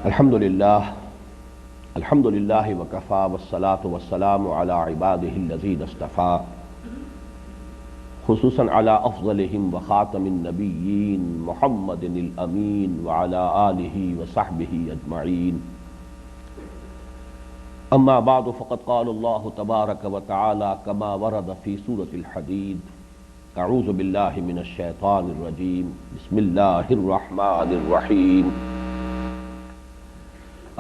الحمد للہ وکفا والصلاة والسلام علی عباده الذین اصطفى خصوصاً علی افضلہم وخاتم النبیین محمد الامین وعلی آلہ وصحبہ اجمعین اما بعد فقد قال اللہ تبارک وتعالی کما ورد فی سورة الحدید اعوذ باللہ من الشیطان الرجیم بسم اللہ الرحمن الرحیم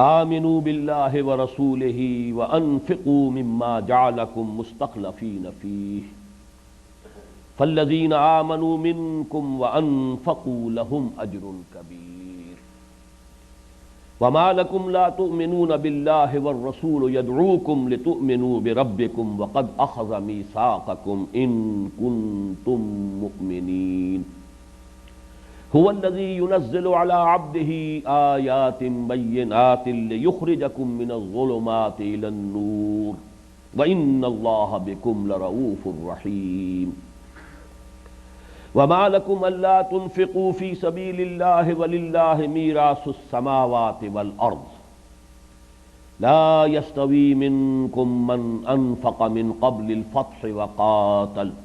آمنوا باللہ ورسولہ وانفقوا مما جعلکم مستخلفین فیہ فالذین آمنوا منکم وانفقوا لهم اجر کبیر وما لکم لا تؤمنون باللہ والرسول یدعوکم لتؤمنوا بربکم وقد اخذ میثاقکم ان کنتم مؤمنین هو الذي ينزل على عبده آيات بينات ليخرجكم من الظلمات إلى النور وإن الله بكم لرؤوف رحيم وما لكم ألا تنفقوا في سبيل الله ولله ميراث السماوات والأرض لا يستوي منكم من أنفق من قبل الفتح وقاتل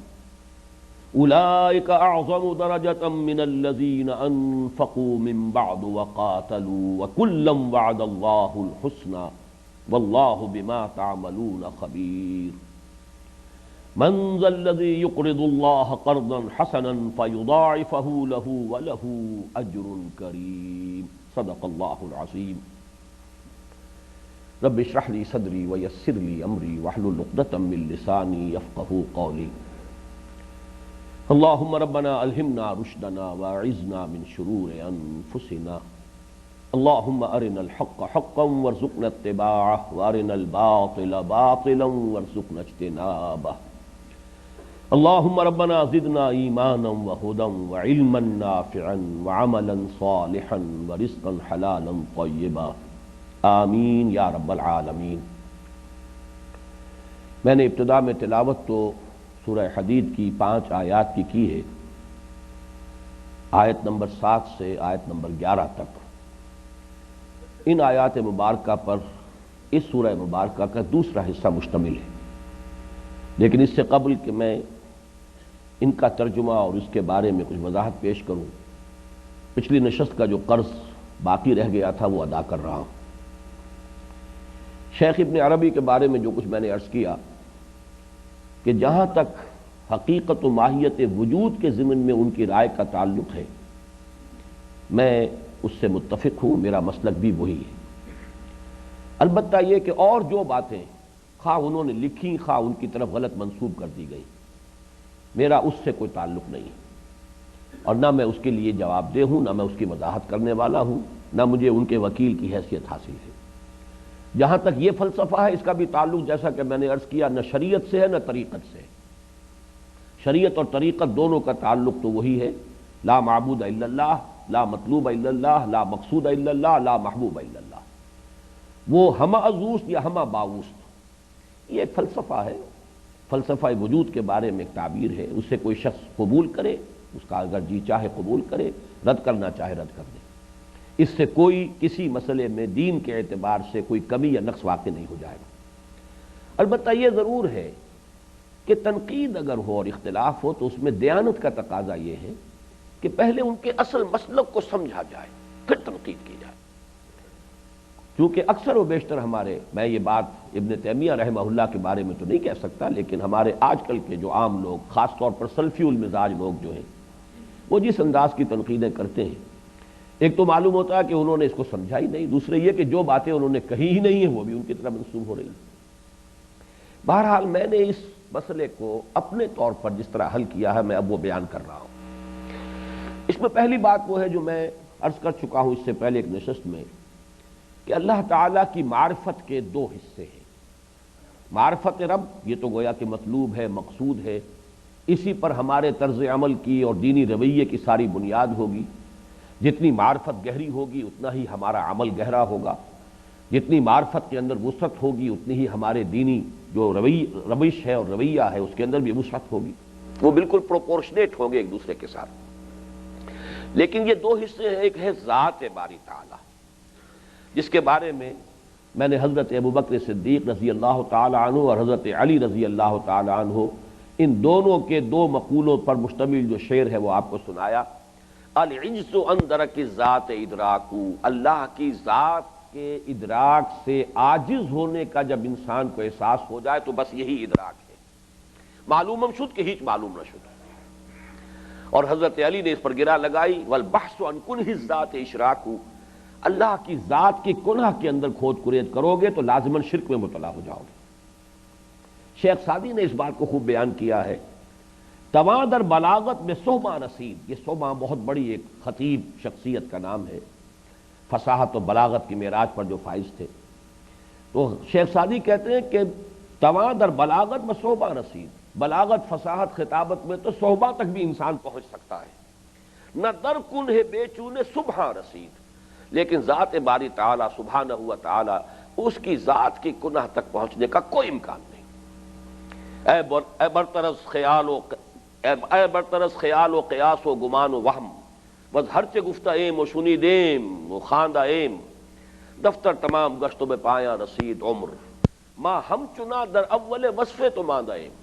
اولئک اعظم درجة من الذین انفقوا من بعد وقاتلوا وکلا وعد اللہ الحسنى واللہ بما تعملون خبیر من ذا الذی یقرض اللہ قرضا حسنا فیضاعفہ له وله اجر کریم صدق اللہ العظیم رب اشرح لی صدری ویسر لی امری واحلل عقدۃ من لسانی یفقہوا قولی اللہم ربنا الہمنا رشدنا واعذنا من شرور انفسنا اللہم ارنا الحق حقا وارزقنا اتباعه وارنا الباطل باطلا وارزقنا اجتنابه اللہم ربنا زدنا ایمانا وہدا وعلما نافعا وعملا صالحا ورزقا حلالا طیبا آمین یا رب العالمین۔ میں نے ابتدا میں تلاوت تو سورہ حدید کی 5 آیات کی ہے، آیت نمبر 7 سے آیت نمبر 11 تک۔ ان آیات مبارکہ پر اس سورہ مبارکہ کا دوسرا حصہ مشتمل ہے، لیکن اس سے قبل کہ میں ان کا ترجمہ اور اس کے بارے میں کچھ وضاحت پیش کروں، پچھلی نشست کا جو قرض باقی رہ گیا تھا وہ ادا کر رہا ہوں۔ شیخ ابن عربی کے بارے میں جو کچھ میں نے عرض کیا کہ جہاں تک حقیقت و ماہیت وجود کے ضمن میں ان کی رائے کا تعلق ہے، میں اس سے متفق ہوں، میرا مسلک بھی وہی ہے۔ البتہ یہ کہ اور جو باتیں خواہ انہوں نے لکھی خواہ ان کی طرف غلط منسوب کر دی گئی، میرا اس سے کوئی تعلق نہیں، اور نہ میں اس کے لیے جواب دہ ہوں، نہ میں اس کی وضاحت کرنے والا ہوں، نہ مجھے ان کے وکیل کی حیثیت حاصل ہے۔ جہاں تک یہ فلسفہ ہے، اس کا بھی تعلق جیسا کہ میں نے عرض کیا نہ شریعت سے ہے نہ طریقت سے ہے۔ شریعت اور طریقت دونوں کا تعلق تو وہی ہے، لا معبود الا اللہ، لا مطلوب الا اللہ، لا مقصود الا اللہ، لا محبوب الا اللہ۔ وہ ہمہ ازوست یا ہمہ باوست، یہ ایک فلسفہ ہے، فلسفہ وجود کے بارے میں ایک تعبیر ہے، اسے کوئی شخص قبول کرے، اس کا اگر جی چاہے قبول کرے، رد کرنا چاہے رد کر دے، اس سے کوئی کسی مسئلے میں دین کے اعتبار سے کوئی کمی یا نقص واقع نہیں ہو جائے گا۔ البتہ یہ ضرور ہے کہ تنقید اگر ہو اور اختلاف ہو تو اس میں دیانت کا تقاضا یہ ہے کہ پہلے ان کے اصل مسلک کو سمجھا جائے، پھر تنقید کی جائے۔ کیونکہ اکثر و بیشتر ہمارے، میں یہ بات ابن تیمیہ رحمہ اللہ کے بارے میں تو نہیں کہہ سکتا، لیکن ہمارے آج کل کے جو عام لوگ، خاص طور پر سلفی المزاج لوگ جو ہیں، وہ جس انداز کی تنقیدیں کرتے ہیں، ایک تو معلوم ہوتا ہے کہ انہوں نے اس کو سمجھا ہی نہیں، دوسرے یہ کہ جو باتیں انہوں نے کہی ہی نہیں ہیں وہ بھی ان کی طرف منسوب ہو رہی ہیں۔ بہرحال میں نے اس مسئلے کو اپنے طور پر جس طرح حل کیا ہے میں اب وہ بیان کر رہا ہوں۔ اس میں پہلی بات وہ ہے جو میں عرض کر چکا ہوں اس سے پہلے ایک نشست میں، کہ اللہ تعالیٰ کی معرفت کے 2 حصے ہیں۔ معرفت رب، یہ تو گویا کہ مطلوب ہے، مقصود ہے، اسی پر ہمارے طرز عمل کی اور دینی رویے کی ساری بنیاد ہوگی۔ جتنی معرفت گہری ہوگی اتنا ہی ہمارا عمل گہرا ہوگا، جتنی معرفت کے اندر وسعت ہوگی اتنی ہی ہمارے دینی جو روش ہے اور رویہ ہے اس کے اندر بھی وسعت ہوگی، وہ بالکل پروپورشنیٹ ہوں گے ایک دوسرے کے ساتھ۔ لیکن یہ دو حصے ہیں، ایک ہے ذات باری تعالی، جس کے بارے میں میں نے حضرت ابوبکر صدیق رضی اللہ تعالی عنہ اور حضرت علی رضی اللہ تعالی عنہ ان دونوں کے دو مقولوں پر مشتمل جو شعر ہے وہ آپ کو سنایا. العجز عن درک الذات ادراکو، اللہ کی ذات کے ادراک سے عاجز ہونے کا جب انسان کو احساس ہو جائے تو بس یہی ادراک ہے. معلومم شد کہ ہیچ معلوم نہ شد. اور حضرت علی نے اس پر گرا لگائی والبحث عن کنہ الذات اشراکو، اللہ کی ذات کی کنہ کے اندر کھود کرید کرو گے تو لازماً شرک میں مبتلا ہو جاؤ گے. شیخ سعدی نے اس بات کو خوب بیان کیا ہے. تواں در بلاغت میں صوبہ رسید، یہ صوبہ بہت بڑی ایک خطیب شخصیت کا نام ہے، فصاحت و بلاغت کی معراج پر جو فائز تھے. تو شیخ سعدی کہتے ہیں کہ تواں در بلاغت میں صوبہ رسید، بلاغت فصاحت خطابت میں تو صوبہ تک بھی انسان پہنچ سکتا ہے. نہ در کن ہے بے چونے صبح رسید، لیکن ذات باری تعالی سبحانہ و تعالی اس کی ذات کی کنہ تک پہنچنے کا کوئی امکان نہیں. اے برطرز خیال و قیاس و گمان و وہم، بس ہرچے گفتہ ایم و شنید ایم و خواندہ ایم، دفتر تمام گشت و بے پایاں رسید عمر، ما ہم چنا در اول وصف تو ماندہ ایم.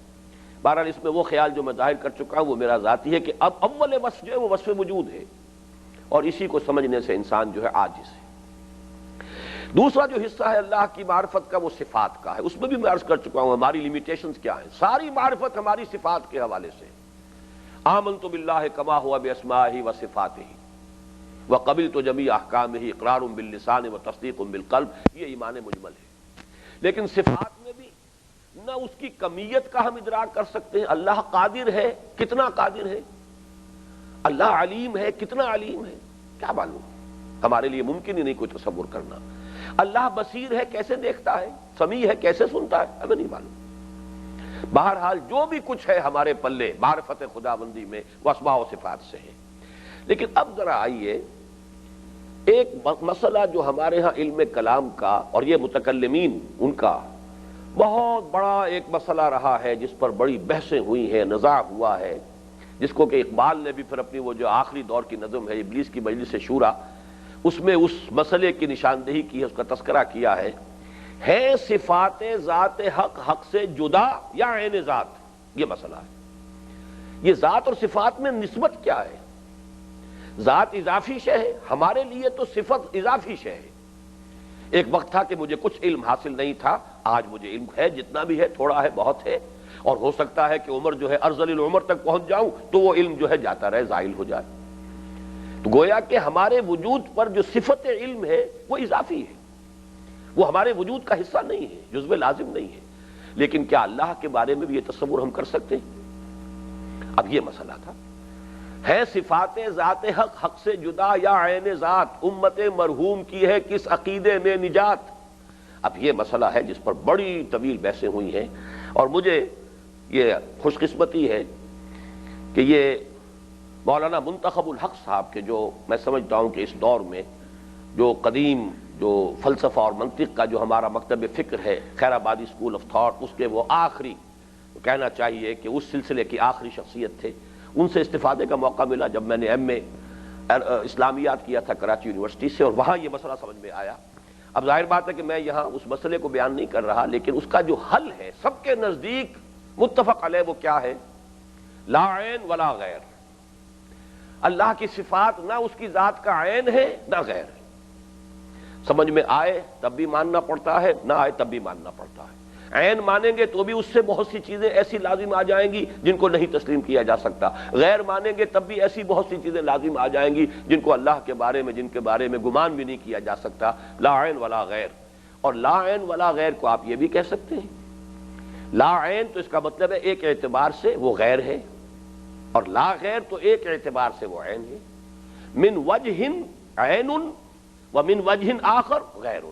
بہرحال اس میں وہ خیال جو میں ظاہر کر چکا ہوں وہ میرا ذاتی ہے کہ اب اول وصف جو ہے وہ وصف وجود ہے، اور اسی کو سمجھنے سے انسان جو ہے عاجز ہے. دوسرا جو حصہ ہے اللہ کی معرفت کا وہ صفات کا ہے. اس میں بھی میں عرض کر چکا ہوں ہماری لیمیٹیشنز کیا ہیں. ساری معرفت ہماری صفات کے حوالے سے. آمنت باللہ کما ہوا باسمائہ و صفاتہ وقبلت جمیع احکامہ اقرار باللسان و تصدیق بالقلب، یہ ایمان مجمل ہے. لیکن صفات میں بھی نہ اس کی کمیت کا ہم ادراک کر سکتے ہیں. اللہ قادر ہے، کتنا قادر ہے. اللہ علیم ہے، کتنا علیم ہے، کیا معلوم، ہمارے لیے ممکن ہی نہیں کوئی تصور کرنا. اللہ بصیر ہے، کیسے دیکھتا ہے، سمیع ہے، کیسے سنتا ہے، ہمیں نہیں معلوم. بہرحال جو بھی کچھ ہے ہمارے پلے معرفت خداوندی میں وہ اسماء و صفات سے ہے. لیکن اب ذرا آئیے ایک مسئلہ جو ہمارے ہاں علم کلام کا اور یہ متکلمین ان کا بہت بڑا ایک مسئلہ رہا ہے، جس پر بڑی بحثیں ہوئی ہیں، نزاع ہوا ہے، جس کو کہ اقبال نے بھی پھر اپنی وہ جو آخری دور کی نظم ہے ابلیس کی مجلس شورا، اس میں اس مسئلے کی نشاندہی کی ہے، اس کا تذکرہ کیا ہے صفات ذات حق حق سے جدا یا عین ذات. یہ مسئلہ ہے. یہ ذات اور صفات میں نسبت کیا ہے؟ ذات اضافی شے ہے، ہمارے لیے تو صفت اضافی شے ہے. ایک وقت تھا کہ مجھے کچھ علم حاصل نہیں تھا، آج مجھے علم ہے، جتنا بھی ہے تھوڑا ہے بہت ہے، اور ہو سکتا ہے کہ عمر جو ہے ارذل العمر تک پہنچ جاؤں تو وہ علم جو ہے جاتا رہے، زائل ہو جائے. تو گویا کہ ہمارے وجود پر جو صفت علم ہے وہ اضافی ہے، وہ ہمارے وجود کا حصہ نہیں ہے، جزو لازم نہیں ہے. لیکن کیا اللہ کے بارے میں بھی یہ تصور ہم کر سکتے ہیں؟ اب یہ مسئلہ تھا. ہے صفات ذات حق حق سے جدا یا عین ذات، امت مرحوم کی ہے کس عقیدے میں نجات. اب یہ مسئلہ ہے جس پر بڑی طویل بحثیں ہوئی ہیں، اور مجھے یہ خوش قسمتی ہے کہ یہ مولانا منتخب الحق صاحب کے جو میں سمجھتا ہوں کہ اس دور میں جو قدیم جو فلسفہ اور منطق کا جو ہمارا مکتب فکر ہے خیر آبادی اسکول آف تھاٹ، اس کے وہ آخری کہنا چاہیے کہ اس سلسلے کی آخری شخصیت تھے. ان سے استفادے کا موقع ملا جب میں نے ایم اے اسلامیات کیا تھا کراچی یونیورسٹی سے، اور وہاں یہ مسئلہ سمجھ میں آیا. اب ظاہر بات ہے کہ میں یہاں اس مسئلے کو بیان نہیں کر رہا، لیکن اس کا جو حل ہے سب کے نزدیک متفق علیہ وہ کیا ہے؟ لا عین ولا غیر. اللہ کی صفات نہ اس کی ذات کا عین ہے نہ غیر ہے. سمجھ میں آئے تب بھی ماننا پڑتا ہے، نہ آئے تب بھی ماننا پڑتا ہے. عین مانیں گے تو بھی اس سے بہت سی چیزیں ایسی لازم آ جائیں گی جن کو نہیں تسلیم کیا جا سکتا. غیر مانیں گے تب بھی ایسی بہت سی چیزیں لازم آ جائیں گی جن کو اللہ کے بارے میں جن کے بارے میں گمان بھی نہیں کیا جا سکتا. لا عین ولا غیر. اور لا عین ولا غیر کو آپ یہ بھی کہہ سکتے ہیں لا عین تو اس کا مطلب ہے ایک اعتبار سے وہ غیر ہے، اور لا غیر تو ایک اعتبار سے وہ عین ہے. من وجہ عین ومن وجہ آخر غیر.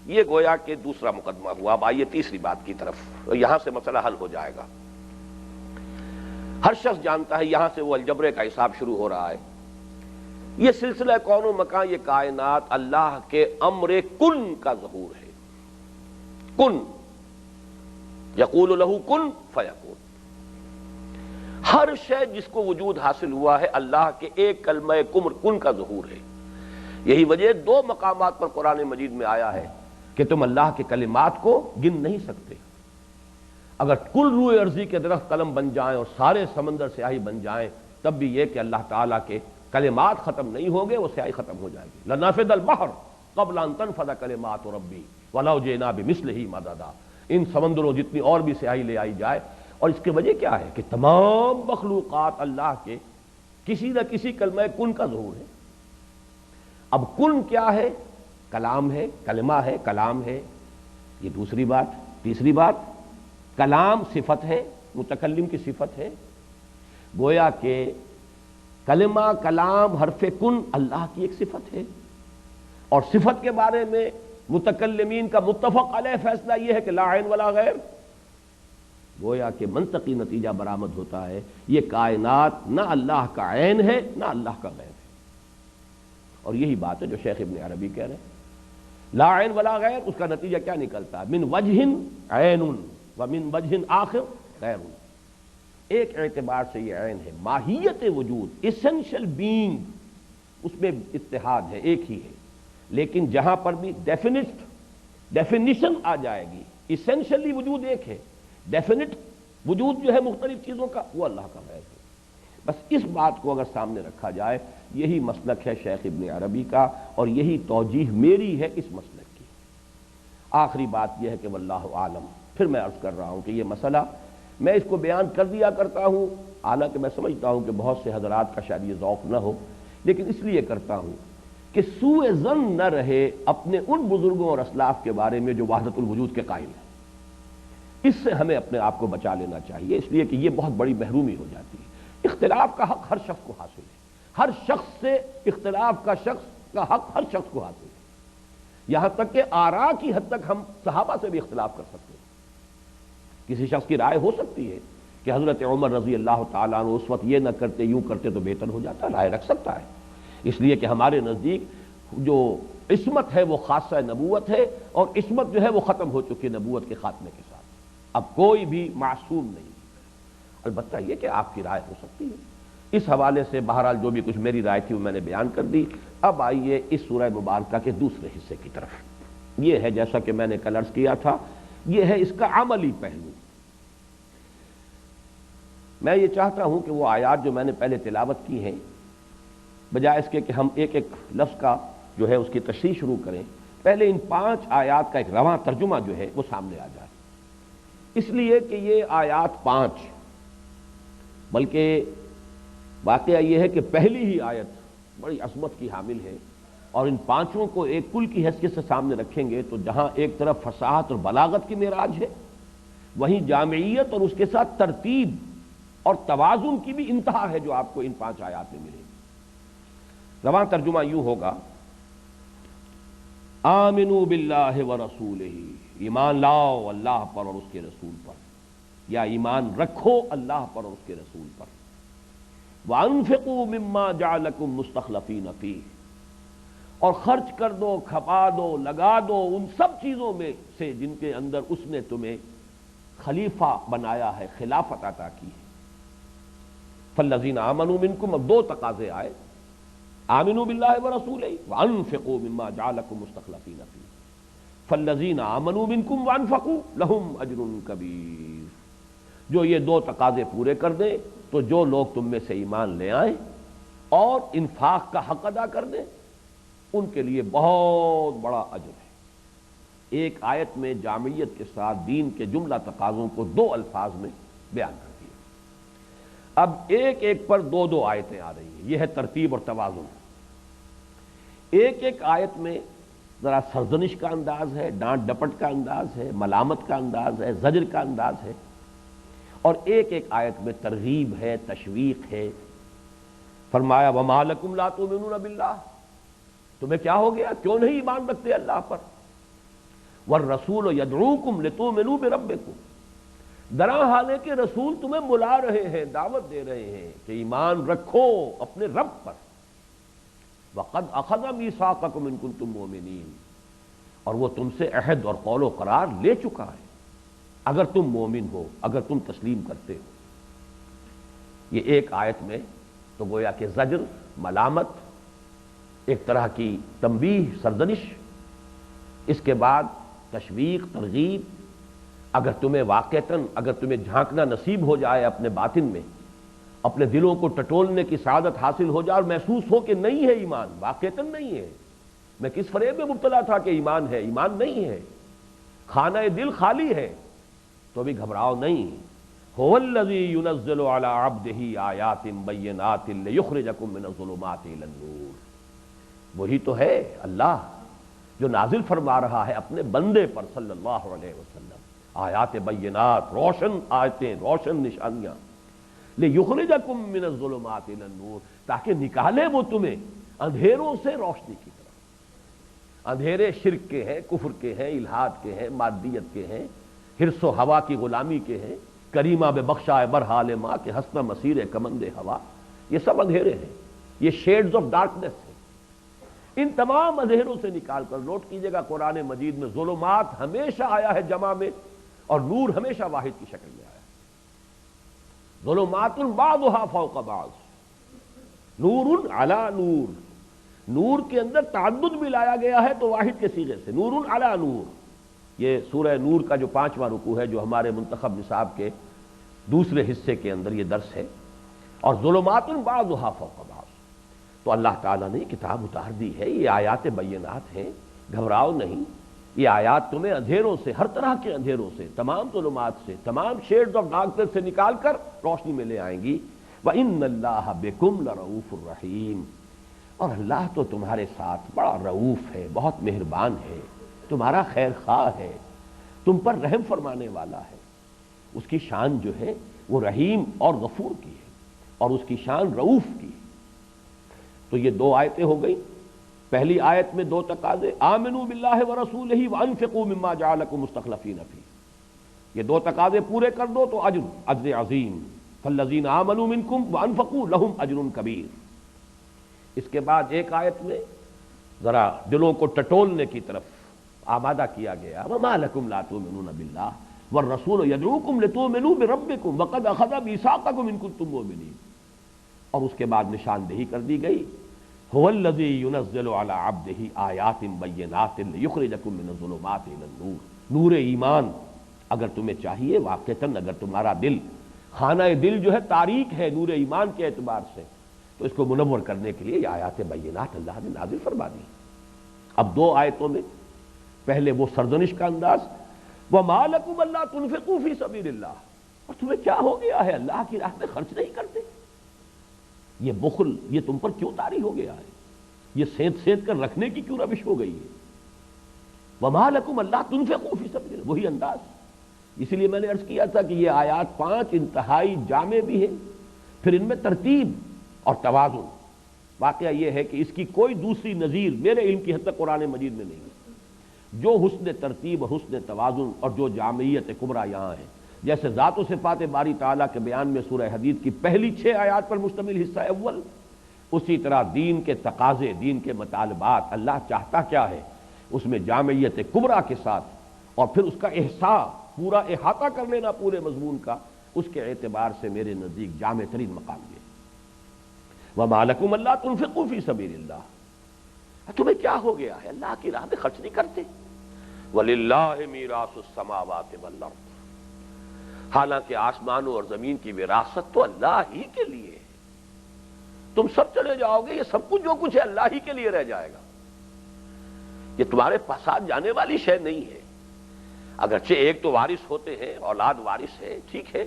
یہ گویا کہ دوسرا مقدمہ ہوا. اب آئیے تیسری بات کی طرف، یہاں سے مسئلہ حل ہو جائے گا. ہر شخص جانتا ہے یہاں سے وہ الجبرے کا حساب شروع ہو رہا ہے. یہ سلسلہ کون و مکان، یہ کائنات اللہ کے امر کن کا ظہور ہے. کن یقول لہ کن فیکون. ہر شے جس کو وجود حاصل ہوا ہے اللہ کے ایک کلمہ کن کا ظہور ہے. یہی وجہ دو مقامات پر قرآن مجید میں آیا ہے کہ تم اللہ کے کلمات کو گن نہیں سکتے. اگر کل روئے ارضی کے درخت قلم بن جائیں اور سارے سمندر سیاہی بن جائیں تب بھی یہ کہ اللہ تعالیٰ کے کلمات ختم نہیں ہوں گے، وہ سیاہی ختم ہو جائے گی. لنفد البحر قبل ان تنفد کلمات ربی ولو جئنا بمثلہ مددا. ان سمندروں جتنی اور بھی سیاہی لے آئی جائے. اور اس کی وجہ کیا ہے کہ تمام مخلوقات اللہ کے کسی نہ کسی کلمہ کن کا ظہور ہے. اب کن کیا ہے؟ کلام ہے، کلمہ ہے، کلام ہے، یہ دوسری بات. تیسری بات، کلام صفت ہے، متکلم کی صفت ہے. گویا کہ کلمہ، کلام، حرف کن اللہ کی ایک صفت ہے. اور صفت کے بارے میں متکلمین کا متفق علیہ فیصلہ یہ ہے کہ لا عین ولا غیر. گویا کہ منطقی نتیجہ برآمد ہوتا ہے یہ کائنات نہ اللہ کا عین ہے نہ اللہ کا غیر ہے. اور یہی بات ہے جو شیخ ابن عربی کہہ رہے ہیں لا عین ولا غیر. اس کا نتیجہ کیا نکلتا ہے؟ من وجہ عین ومن وجہ آخر غیر. ایک اعتبار سے یہ عین ہے، ماہیت وجود، ایسنشل بینگ، اس میں اتحاد ہے، ایک ہی ہے. لیکن جہاں پر بھی ڈیفینیشن آ جائے گی، ایسنشلی وجود ایک ہے، ڈیفینٹ وجود جو ہے مختلف چیزوں کا وہ اللہ کا غیر ہے. بس اس بات کو اگر سامنے رکھا جائے یہی مسلک ہے شیخ ابن عربی کا اور یہی توجیہ میری ہے اس مسلک کی. آخری بات یہ ہے کہ واللہ عالم. پھر میں عرض کر رہا ہوں کہ یہ مسئلہ میں اس کو بیان کر دیا کرتا ہوں، حالانکہ میں سمجھتا ہوں کہ بہت سے حضرات کا شاید یہ ذوق نہ ہو، لیکن اس لیے کرتا ہوں کہ سوء ظن نہ رہے اپنے ان بزرگوں اور اسلاف کے بارے میں جو وحدت الوجود کے قائل ہیں. اس سے ہمیں اپنے آپ کو بچا لینا چاہیے، اس لیے کہ یہ بہت بڑی محرومی ہو جاتی ہے. اختلاف کا حق ہر شخص کو حاصل ہے، ہر شخص سے اختلاف کا حق ہر شخص کو حاصل ہے. یہاں تک کہ آراء کی حد تک ہم صحابہ سے بھی اختلاف کر سکتے ہیں. کسی شخص کی رائے ہو سکتی ہے کہ حضرت عمر رضی اللہ تعالیٰ عنہ اس وقت یہ نہ کرتے یوں کرتے تو بہتر ہو جاتا، رائے رکھ سکتا ہے. اس لیے کہ ہمارے نزدیک جو عصمت ہے وہ خاصہ نبوت ہے، اور عصمت جو ہے وہ ختم ہو چکی نبوت کے خاتمے کے ساتھ. اب کوئی بھی معصوم نہیں. البتہ یہ کہ آپ کی رائے ہو سکتی ہے. اس حوالے سے بہرحال جو بھی کچھ میری رائے تھی وہ میں نے بیان کر دی. اب آئیے اس سورہ مبارکہ کے دوسرے حصے کی طرف. یہ ہے جیسا کہ میں نے کل عرض کیا تھا، یہ ہے اس کا عملی پہلو. میں یہ چاہتا ہوں کہ وہ آیات جو میں نے پہلے تلاوت کی ہیں، بجائے اس کے کہ ہم ایک ایک لفظ کا جو ہے اس کی تشریح شروع کریں، پہلے ان 5 آیات کا ایک رواں ترجمہ جو ہے وہ سامنے آ جائے. اس لیے کہ یہ آیات 5، بلکہ واقعہ یہ ہے کہ پہلی ہی آیت بڑی عظمت کی حامل ہے، اور ان 5 کو ایک کل کی حیثیت سے سامنے رکھیں گے تو جہاں ایک طرف فصاحت اور بلاغت کی معراج ہے، وہیں جامعیت اور اس کے ساتھ ترتیب اور توازن کی بھی انتہا ہے جو آپ کو ان 5 آیات میں ملے گی. رواں ترجمہ یوں ہوگا: آمنوا باللہ ورسولہ، ایمان لاؤ اللہ پر اور اس کے رسول پر، یا ایمان رکھو اللہ پر اور اس کے رسول پر. وانفقوا مما جعلکم مستخلفین فیہ، اور خرچ کر دو، کھپا دو، لگا دو ان سب چیزوں میں سے جن کے اندر اس نے تمہیں خلیفہ بنایا ہے، خلافت عطا کی ہے. فالذین آمنوا منکم، اب 2 تقاضے آئے، آمنوا باللہ ورسولہ وانفقوا مما جعلکم مستخلفین فیہ. فالذین آمنوا منکم وانفقوا لہم اجر کبیر. جو یہ 2 تقاضے پورے کر دیں تو جو لوگ تم میں سے ایمان لے آئیں اور انفاق کا حق ادا کر دیں ان کے لیے بہت بڑا اجر ہے. ایک آیت میں جامعیت کے ساتھ دین کے جملہ تقاضوں کو 2 الفاظ میں بیان کر دیا. اب ایک ایک پر 2 آیتیں آ رہی ہیں. یہ ہے ترتیب اور توازن. ایک ایک آیت میں ذرا سرزنش کا انداز ہے، ڈانٹ ڈپٹ کا انداز ہے، ملامت کا انداز ہے، زجر کا انداز ہے، اور ایک ایک آیت میں ترغیب ہے، تشویق ہے. فرمایا وما لکم لا تؤمنون باللہ، تمہیں کیا ہو گیا، کیوں نہیں ایمان رکھتے اللہ پر. والرسول یدعوکم لتؤمنوا بربکم، درا حال ہے کہ رسول تمہیں بلا رہے ہیں، دعوت دے رہے ہیں کہ ایمان رکھو اپنے رب پر. وقد اخذ میثاقکم ان کنتم مؤمنین، اور وہ تم سے عہد اور قول و قرار لے چکا ہے اگر تم مومن ہو، اگر تم تسلیم کرتے ہو. یہ ایک آیت میں تو گویا کہ زجر، ملامت ایک طرح کی تنبیہ، سرزنش، اس کے بعد تشویق، ترغیب. اگر تمہیں واقعتاً اگر تمہیں جھانکنا نصیب ہو جائے اپنے باطن میں، اپنے دلوں کو ٹٹولنے کی سعادت حاصل ہو جائے اور محسوس ہو کہ نہیں ہے ایمان، واقعتاً نہیں ہے، میں کس فریب میں مبتلا تھا کہ ایمان ہے، ایمان نہیں ہے، خانہ دل خالی ہے، تو بھی گھبراؤ نہیں. هو الذی ينزل علی عبدہ آیات بینات لیخرجکم من الظلمات الی النور. وہی تو ہے اللہ جو نازل فرما رہا ہے اپنے بندے پر صلی اللہ علیہ وسلم آیات بینات، روشن آیتیں، روشن نشانیاں، لیخرجکم من الظلمات الی النور، تاکہ نکالے وہ تمہیں اندھیروں سے روشنی کی طرف. اندھیرے شرک کے ہیں، کفر کے ہیں، الحاد کے ہیں، مادیت کے ہیں، حرص و ہوا کی غلامی کے ہیں، کریمہ بے بخشائے برحال ماں کے حسن مسیر کمند ہوا. یہ سب اندھیرے ہیں، یہ شیڈز آف ڈارکنیس ہیں. ان تمام اندھیروں سے نکال کر، نوٹ کیجئے گا قرآن مجید میں ظلمات ہمیشہ آیا ہے جمع میں اور نور ہمیشہ واحد کی شکل میں آیا ہے. ظلمات بعضها فوق بعض، نور علی نور. نور کے اندر تعدد بھی لایا گیا ہے تو واحد کے صیغے سے، نور علی نور. یہ سورہ نور کا جو 5واں رکوع ہے جو ہمارے منتخب نصاب کے دوسرے حصے کے اندر یہ درس ہے. اور ظلمات بعضها فوق بعض، تو اللہ تعالیٰ نے کتاب اتار دی ہے، یہ آیات بینات ہیں، گھبراؤ نہیں. یہ آیات تمہیں اندھیروں سے، ہر طرح کے اندھیروں سے، تمام ظلمات سے، تمام شیڈز آف ڈارکنیس سے نکال کر روشنی میں لے آئیں گی. وَإِنَّ اللَّهَ بِكُمْ لَرَؤُوفٌ رَحِيمٌ. اور اللہ تو تمہارے ساتھ بڑا رؤوف ہے، بہت مہربان ہے، تمہارا خیر خواہ ہے، تم پر رحم فرمانے والا ہے. اس کی شان جو ہے وہ رحیم اور غفور کی ہے، اور اس کی شان رؤوف کی ہے. تو یہ دو آیتیں ہو گئی. پہلی آیت میں دو تقاضے، آمنوا باللہ ورسولہ وانفقوا مما جعلکم مستخلفین فیہ. یہ دو تقاضے پورے کر دو تو اجر عظیم. فالذین آمنوا منکم وانفقوا لہم اجر کبیر. اس کے بعد ایک آیت میں ذرا دلوں کو ٹٹولنے کی طرف آمادہ کیا گیا، وما لکم لا تؤمنون باللہ والرسول یدعوکم لتؤمنوا بربکم وقد اخذ میثاقکم ان کنتم مؤمنین. اور اس کے بعد نشاندہی کر دی گئی، هو الذی ينزل علی عبدہ آیات بینات لیخرجکم من الظلمات الی النور. نور ایمان اگر تمہیں چاہیے، واقعتاً اگر تمہارا دل، خانہ دل جو ہے تاریک ہے نور ایمان کے اعتبار سے، تو اس کو منور کرنے کے لیے یہ آیات بینات اللہ نے نازل فرما دی. اب دو آیتوں میں پہلے وہ سرزنش کا انداز، وَمَا لَكُمْ أَلَّا تُنْفِقُوا فِي سَبِيلِ اللَّهِ. اور تمہیں کیا ہو گیا ہے اللہ کی راہ میں خرچ نہیں کرتے؟ یہ بخل یہ تم پر کیوں طاری ہو گیا ہے؟ یہ سینت سینت کر رکھنے کی کیوں روش ہو گئی ہے؟ وَمَا لَكُمْ أَلَّا تُنْفِقُوا فِي سَبِيلِ اللَّهِ، وہی انداز. اسی لیے میں نے عرض کیا تھا کہ یہ آیات 5 انتہائی جامع بھی ہیں، پھر ان میں ترتیب اور توازن. واقعہ یہ ہے کہ اس کی کوئی دوسری نظیر میرے علم کی حد تک قرآن مجید میں نہیں ہے. جو حسن ترتیب اور حسن توازن اور جو جامعیت کبریٰ یہاں ہے، جیسے ذات و صفات باری تعالیٰ کے بیان میں سورہ حدید کی پہلی 6 آیات پر مشتمل حصہ اول، اسی طرح دین کے تقاضے، دین کے مطالبات، اللہ چاہتا کیا ہے، اس میں جامعیت کبریٰ کے ساتھ، اور پھر اس کا احصاء، پورا احاطہ کر لینا پورے مضمون کا، اس کے اعتبار سے میرے نزدیک جامع ترین مقام یہ. وَمَا لَكُمْ أَلَّا تُنْفِقُوا فِي سَبِيلِ اللَّهِ. تمہیں کیا ہو گیا ہے، اللہ کی راہ میں خرچ نہیں کرتے؟ وَلِلَّهِ مِيرَاثُ السَّمَاوَاتِ وَالْأَرْضِ. حالانکہ آسمانوں اور زمین کی وراثت تو اللہ ہی کے لیے ہے. تم سب چلے جاؤ گے، یہ سب کچھ جو کچھ ہے اللہ ہی کے لیے رہ جائے گا. یہ تمہارے ساتھ جانے والی شے نہیں ہے. اگرچہ ایک تو وارث ہوتے ہیں، اولاد وارث ہے، ٹھیک ہے،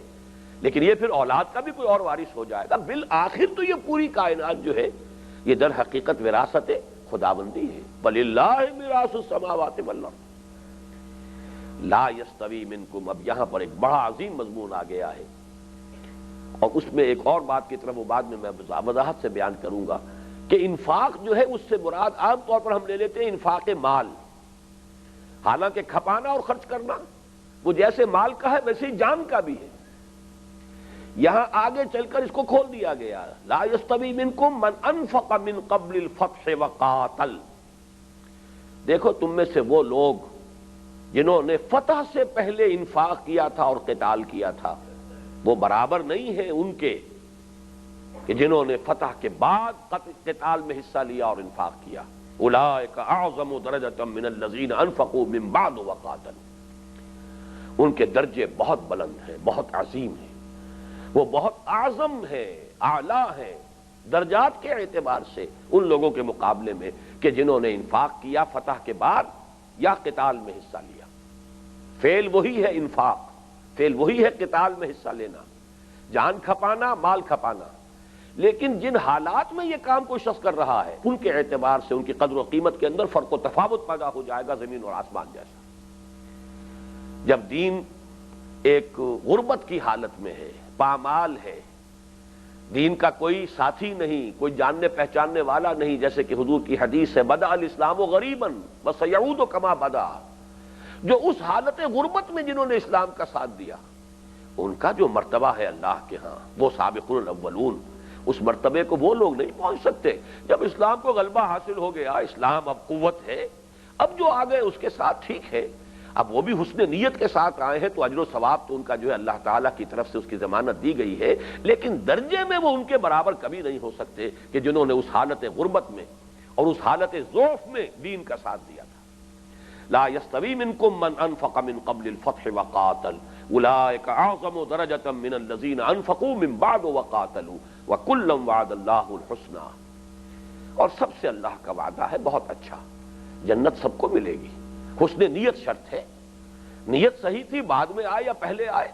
لیکن یہ پھر اولاد کا بھی کوئی اور وارث ہو جائے گا. بالآخر تو یہ پوری کائنات جو ہے یہ در حقیقت وراثت خداوندی ہے. وَلِلَّهِ مِيرَاثُ السَّمَاوَاتِ وَالْأَرْضِ. لا یستوی منکم. اب یہاں پر ایک بڑا عظیم مضمون آ گیا ہے، اور اس میں ایک اور بات کی طرف وہ بعد میں وضاحت سے بیان کروں گا کہ انفاق جو ہے اس سے مراد عام طور پر ہم لے لیتے ہیں انفاق مال. حالانکہ کھپانا اور خرچ کرنا وہ جیسے مال کا ہے ویسے ہی جان کا بھی ہے. یہاں آگے چل کر اس کو کھول دیا گیا، لا یستوی منکم من انفق من قبل الفتح وقاتل. دیکھو تم میں سے وہ لوگ جنہوں نے فتح سے پہلے انفاق کیا تھا اور قتال کیا تھا، وہ برابر نہیں ہیں ان کے کہ جنہوں نے فتح کے بعد قتال میں حصہ لیا اور انفاق کیا، اولئک اعظم درجۃ من الذین انفقوا من بعد وقاتلوا، ان کے درجے بہت بلند ہیں، بہت عظیم ہیں، وہ بہت اعظم ہیں، اعلیٰ ہیں درجات کے اعتبار سے ان لوگوں کے مقابلے میں کہ جنہوں نے انفاق کیا فتح کے بعد یا قتال میں حصہ لیا۔ فعل وہی ہے انفاق، فعل وہی ہے قتال میں حصہ لینا، جان کھپانا، مال کھپانا، لیکن جن حالات میں یہ کام کوئی شخص کر رہا ہے ان کے اعتبار سے ان کی قدر و قیمت کے اندر فرق و تفاوت پیدا ہو جائے گا زمین اور آسمان جیسا۔ جب دین ایک غربت کی حالت میں ہے، پامال ہے، دین کا کوئی ساتھی نہیں، کوئی جاننے پہچاننے والا نہیں، جیسے کہ حضور کی حدیث ہے بدأ الاسلام غریبا وسیعود کما بدا، جو اس حالت غربت میں جنہوں نے اسلام کا ساتھ دیا ان کا جو مرتبہ ہے اللہ کے ہاں وہ سابقون الاولون، اس مرتبے کو وہ لوگ نہیں پہنچ سکتے۔ جب اسلام کو غلبہ حاصل ہو گیا، اسلام اب قوت ہے، اب جو آ گئے اس کے ساتھ ٹھیک ہے، اب وہ بھی حسن نیت کے ساتھ آئے ہیں تو اجر و ثواب تو ان کا جو ہے اللہ تعالیٰ کی طرف سے اس کی ضمانت دی گئی ہے، لیکن درجے میں وہ ان کے برابر کبھی نہیں ہو سکتے کہ جنہوں نے اس حالت غربت میں اور اس حالت ضعف میں دین کا ساتھ دیا تھا۔ لا يستوی منکم من انفق من قبل الفتح وقاتل اولئک اعظم درجۃ من الذین انفقوا من بعد وقاتلوا وکلا وعد اللہ الحسنی، اور سب سے اللہ کا وعدہ ہے بہت اچھا، جنت سب کو ملے گی، حسن نیت شرط ہے، نیت صحیح تھی بعد میں آئے یا پہلے آئے،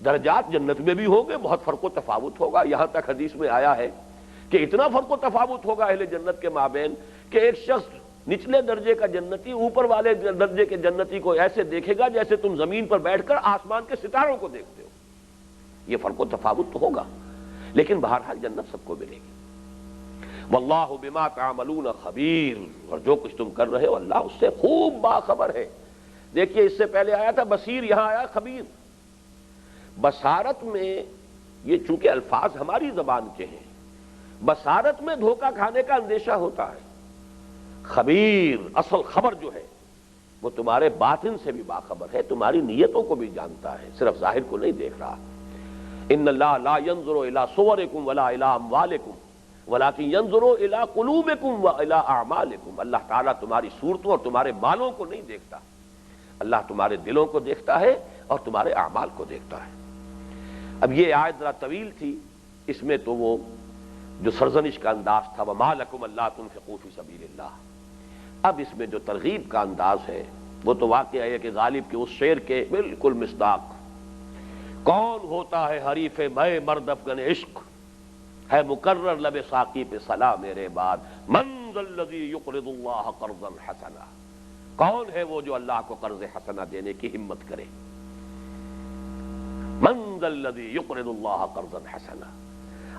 درجات جنت میں بھی ہوں گے، بہت فرق و تفاوت ہوگا، یہاں تک حدیث میں آیا ہے کہ اتنا فرق و تفاوت ہوگا اہل جنت کے مابین کہ ایک شخص نچلے درجے کا جنتی اوپر والے درجے کے جنتی کو ایسے دیکھے گا جیسے تم زمین پر بیٹھ کر آسمان کے ستاروں کو دیکھتے ہو۔ یہ فرق و تفاوت تو ہوگا لیکن بہرحال جنت سب کو ملے گی۔ واللہ بما تعملون خبیر، اور جو کچھ تم کر رہے ہو اللہ اس سے خوب باخبر ہے۔ دیکھیے اس سے پہلے آیا تھا بصیر، یہاں آیا خبیر۔ بصارت میں یہ چونکہ الفاظ ہماری زبان کے ہیں، بصارت میں دھوکہ کھانے کا اندیشہ ہوتا ہے، خبیر اصل خبر جو ہے وہ تمہارے باطن سے بھی باخبر ہے، تمہاری نیتوں کو بھی جانتا ہے، صرف ظاہر کو نہیں دیکھ رہا۔ ان اللہ لا ينظر الى صورکم ولا الى اموالکم ولكن ينظر الى قلوبکم والى اعمالکم، اللہ تعالیٰ تمہاری صورتوں اور تمہارے مالوں کو نہیں دیکھتا، اللہ تمہارے دلوں کو دیکھتا ہے اور تمہارے اعمال کو دیکھتا ہے۔ اب یہ آیت ذرا طویل تھی، اس میں تو وہ جو سرزنش کا انداز تھا وَمَا لَكُمْ أَلَّا تُنْفِقُوا فِي سَبِيلِ اللَّهِ، اب اس میں جو ترغیب کا انداز ہے وہ تو واقعہ ہے کہ غالب کے اس شعر کے بالکل مصداق، کون ہوتا ہے حریف میں مرد افغن عشق، ہے مقرر لب ساقی پہ صلا میرے بعد، من ذا الذی یقرض اللہ قرضا حسنا، کون ہے وہ جو اللہ کو قرض حسنہ دینے کی ہمت کرے، من ذا الذی یقرض اللہ قرضا حسنا،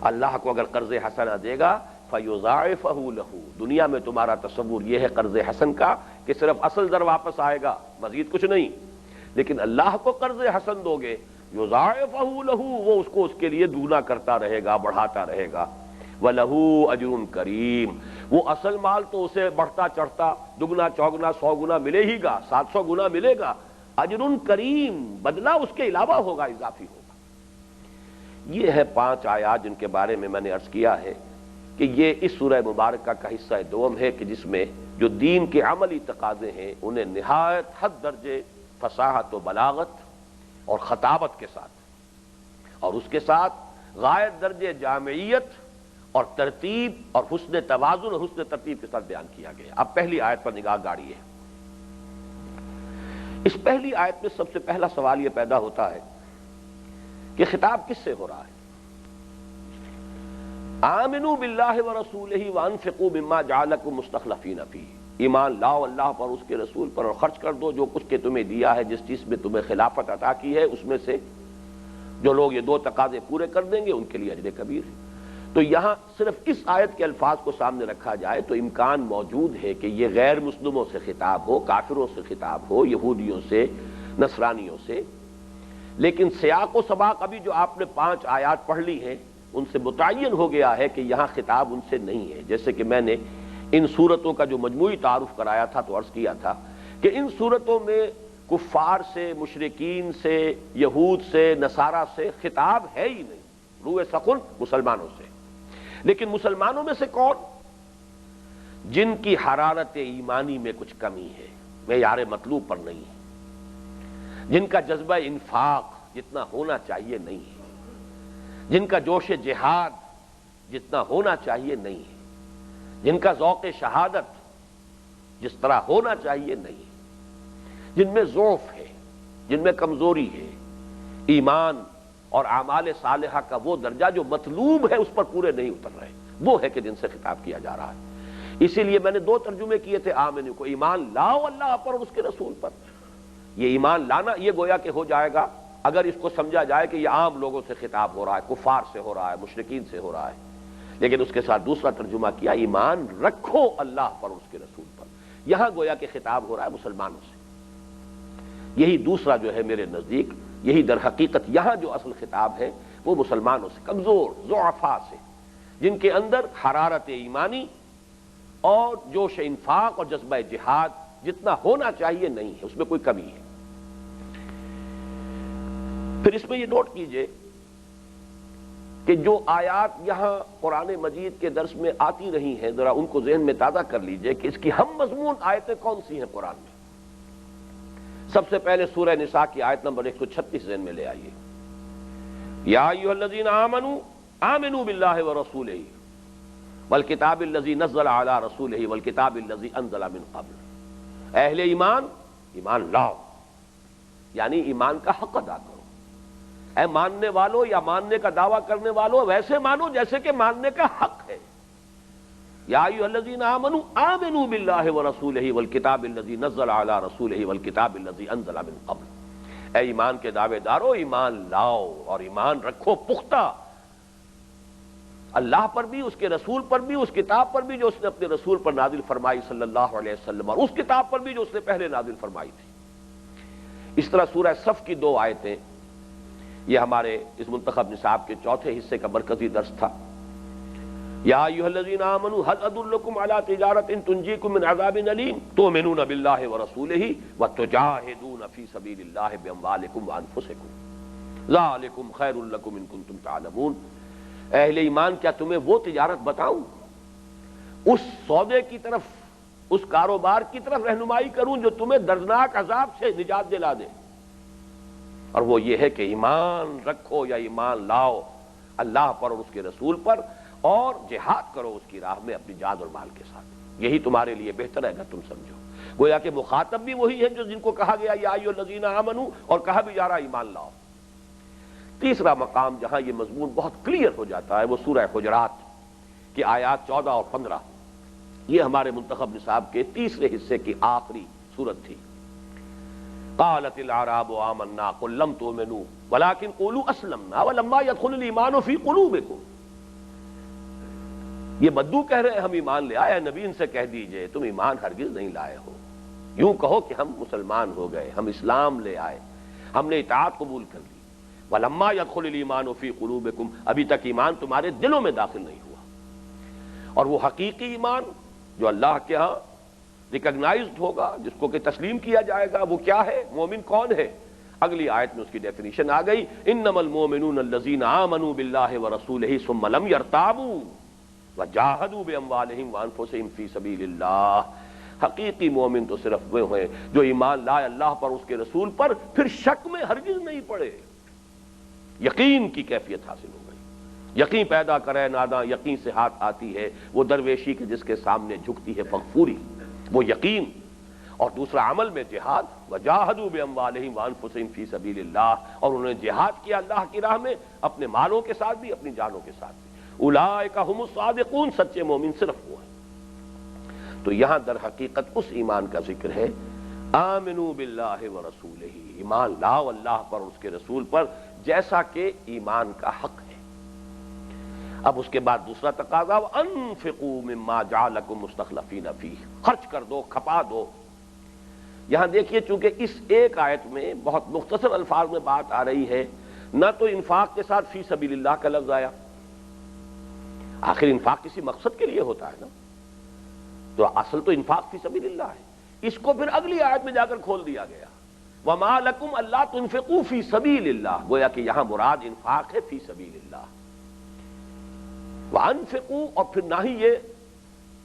اللہ کو اگر قرض حسنہ دے گا فَيُضَاعِفَهُ لَهُ، دنیا میں تمہارا تصور یہ ہے قرض حسن کا کہ صرف اصل در واپس آئے گا مزید کچھ نہیں، لیکن اللہ کو قرض حسن دو گے یضاعفہ لہ، وہ اس کو اس کے لیے دوگنا کرتا رہے گا، بڑھاتا رہے گا، وَلَهُ أَجْرٌ كَرِيمٌ، وہ اصل مال تو اسے بڑھتا چڑھتا دگنا چوگنا 100 گنا ملے ہی گا، 700 گنا ملے گا، اجر کریم، بدلہ اس کے علاوہ ہوگا، اضافی ہوگا۔ یہ ہے 5 آیات جن کے بارے میں میں نے عرض کیا ہے کہ یہ اس سورہ مبارکہ کا حصہ دوم ہے کہ جس میں جو دین کے عملی تقاضے ہیں انہیں نہایت حد درجے فصاحت و بلاغت اور خطابت کے ساتھ اور اس کے ساتھ غایت درجے جامعیت اور ترتیب اور حسن توازن اور حسن ترتیب کے ساتھ بیان کیا گیا۔ اب پہلی آیت پر نگاہ گاڑی ہے۔ اس پہلی آیت میں سب سے پہلا سوال یہ پیدا ہوتا ہے کہ خطاب کس سے ہو رہا ہے؟ آمنوا باللہ ورسولہ وانفقوا مما جعلکم مستخلفین فیہ، ایمان لاؤ اللہ پر، اس کے رسول پر، اور خرچ کر دو جو کچھ کہ تمہیں دیا ہے، جس چیز میں تمہیں خلافت عطا کی ہے اس میں سے، جو لوگ یہ 2 تقاضے پورے کر دیں گے ان کے لیے اجر کبیر ہے۔ تو یہاں صرف اس آیت کے الفاظ کو سامنے رکھا جائے تو امکان موجود ہے کہ یہ غیر مسلموں سے خطاب ہو، کافروں سے خطاب ہو، یہودیوں سے، نصرانیوں سے، لیکن سیاق و سباق ابھی جو آپ نے 5 آیات پڑھ لی ہیں ان سے متعین ہو گیا ہے کہ یہاں خطاب ان سے نہیں ہے۔ جیسے کہ میں نے ان صورتوں کا جو مجموعی تعارف کرایا تھا تو عرض کیا تھا کہ ان صورتوں میں کفار سے، مشرکین سے، یہود سے، نصارہ سے خطاب ہے ہی نہیں، روئے سخن مسلمانوں سے، لیکن مسلمانوں میں سے کون؟ جن کی حرارت ایمانی میں کچھ کمی ہے، معیار مطلوب پر نہیں ہے، جن کا جذبہ انفاق جتنا ہونا چاہیے نہیں ہے، جن کا جوش جہاد جتنا ہونا چاہیے نہیں ہے، جن کا ذوق شہادت جس طرح ہونا چاہیے نہیں ہے، جن میں ضعف ہے، جن میں کمزوری ہے، ایمان اور اعمال صالحہ کا وہ درجہ جو مطلوب ہے اس پر پورے نہیں اتر رہے، وہ ہے کہ جن سے خطاب کیا جا رہا ہے۔ اسی لیے میں نے دو ترجمے کیے تھے آمنو کو، ایمان لاؤ اللہ پر اور اس کے رسول پر۔ یہ ایمان لانا یہ گویا کہ ہو جائے گا اگر اس کو سمجھا جائے کہ یہ عام لوگوں سے خطاب ہو رہا ہے، کفار سے ہو رہا ہے، مشرکین سے ہو رہا ہے، لیکن اس کے ساتھ دوسرا ترجمہ کیا ایمان رکھو اللہ پر اور اس کے رسول پر۔ یہاں گویا کہ خطاب ہو رہا ہے مسلمانوں سے۔ یہی دوسرا جو ہے میرے نزدیک، یہی در حقیقت یہاں جو اصل خطاب ہے وہ مسلمانوں سے، کمزور ضعفاء سے، جن کے اندر حرارت ایمانی اور جوش انفاق اور جذبہ جہاد جتنا ہونا چاہیے نہیں ہے، اس میں کوئی کمی ہے۔ پھر اس میں یہ نوٹ کیجئے کہ جو آیات یہاں قرآن مجید کے درس میں آتی رہی ہیں، ذرا ان کو ذہن میں تازہ کر لیجئے کہ اس کی ہم مضمون آیتیں کون سی ہیں قرآن میں۔ سب سے پہلے سورہ نساء کی آیت نمبر 136 ذہن میں لے آئیے، یا ایھا الذین آمنوا آمنوا باللہ ورسولہ والکتاب الذی نزل علی رسولہ والکتاب الذی انزل من قبل۔ اہل ایمان، ایمان لاؤ، یعنی ایمان کا حق ادا کرو۔ اے ماننے والو یا ماننے کا دعویٰ کرنے والو، ویسے مانو جیسے کہ ماننے کا حق ہے۔ یا ایھا الذین آمنوا آمنوا باللہ ورسولہ والکتاب الذی نزل علی رسولہ والکتاب الذی انزل من قبل۔ اے ایمان کے دعوے دارو، ایمان لاؤ اور ایمان رکھو پختہ، اللہ پر بھی، اس کے رسول پر بھی، اس کتاب پر بھی جو اس نے اپنے رسول پر نازل فرمائی صلی اللہ علیہ وسلم، اور اس کتاب پر بھی جو اس نے پہلے نازل فرمائی تھی۔ اس طرح سورہ صف کی دو آیتیں، یہ ہمارے اس منتخب نصاب کے چوتھے حصے کا مرکزی درس تھا۔ یا ایھا الذین آمنوا هل ادلکم علی تجارۃ تنجیکم من عذاب علیم تؤمنون باللہ ورسولہ وتجاہدون فی سبیل اللہ باموالکم وانفسکم ذالکم خیر لکم ان کنتم تعلمون۔ اہل ایمان، کیا تمہیں وہ تجارت بتاؤں، اس سودے کی طرف، اس کاروبار کی طرف رہنمائی کروں جو تمہیں دردناک عذاب سے نجات دلا دے؟ اور وہ یہ ہے کہ ایمان رکھو یا ایمان لاؤ اللہ پر اور اس کے رسول پر، اور جہاد کرو اس کی راہ میں اپنی جان اور مال کے ساتھ، یہی تمہارے لیے بہتر ہے اگر تم سمجھو۔ گویا کہ مخاطب بھی وہی ہے جو جن کو کہا گیا یا ایھا الذین آمنوا، اور کہا بھی جا رہا ایمان لاؤ۔ تیسرا مقام جہاں یہ مضمون بہت کلیئر ہو جاتا ہے وہ سورہ حجرات کی آیات 14 اور 15۔ یہ ہمارے منتخب نصاب کے تیسرے حصے کی آخری سورت تھی۔ قالت الاعراب آمنا قل لم تؤمنوا ولكن قولوا اسلمنا ولما يدخل الايمان في قلوبكم۔ یہ بدو کہہ رہے ہیں ہم ایمان لے آئے، نبی ان سے کہہ دیجئے تم ایمان ہرگز نہیں لائے ہو، یوں کہو کہ ہم مسلمان ہو گئے، ہم اسلام لے آئے، ہم نے اطاعت قبول کر لی۔ وَلَمَّا يَدْخُلِ الْإِيمَانُ فِي قُلُوبِكُمْ، ابھی تک ایمان تمہارے دلوں میں داخل نہیں ہوا۔ اور وہ حقیقی ایمان جو اللہ کے ہاں ریکگنائزڈ ہوگا، جس کو کہ تسلیم کیا جائے گا، وہ کیا ہے؟ مومن کون ہے؟ اگلی آیت میں اس کی ڈیفینیشن آ گئی، انما المؤمنون الذین آمنوا باللہ ورسولہ ثم لم یرتابوا وجاہدوا باموالہم وانفسہم فی سبیل اللہ۔ حقیقی مومن تو صرف وہ ہیں جو ایمان لائے اللہ پر، اس کے رسول پر، پھر شک میں ہرگز نہیں پڑے، یقین کی کیفیت حاصل ہو گئی۔ یقین پیدا کرے ناداں، یقین سے ہاتھ آتی ہے وہ درویشی کے جس کے سامنے جھکتی ہے مغفوری، وہ یقین۔ اور دوسرا عمل میں جہاد، وجاہدوا باموالہم وانفسہم فی سبیل اللہ، اور انہوں نے جہاد کیا اللہ کی راہ میں اپنے مالوں کے ساتھ بھی، اپنی جانوں کے ساتھ بھی۔ اولئک ھم الصادقون، سچے مومن صرف وہ ہیں۔ تو یہاں در حقیقت اس ایمان کا ذکر ہے، آمنوا باللہ ورسولہ، ایمان لاؤ اللہ پر اور اس کے رسول پر جیسا کہ ایمان کا حق ہے۔ اب اس کے بعد دوسرا تقاضا، وانفقوا مما جعلکم مستخلفین فیہ، خرچ کر دو، کھپا دو۔ یہاں دیکھیے چونکہ اس ایک آیت میں بہت مختصر الفاظ میں بات آ رہی ہے، نہ تو انفاق کے ساتھ فی سبیل اللہ کا لفظ آیا، آخر انفاق کسی مقصد کے لیے ہوتا ہے نا، تو اصل تو انفاق فی سبیل اللہ ہے، اس کو پھر اگلی آیت میں جا کر کھول دیا گیا، وما لکم الا تنفقوا فی سبیل اللہ، گویا کہ یہاں مراد انفاق ہے فی سبیل اللہ۔ وَأَنفِقُوا، اور پھر نہ ہی یہ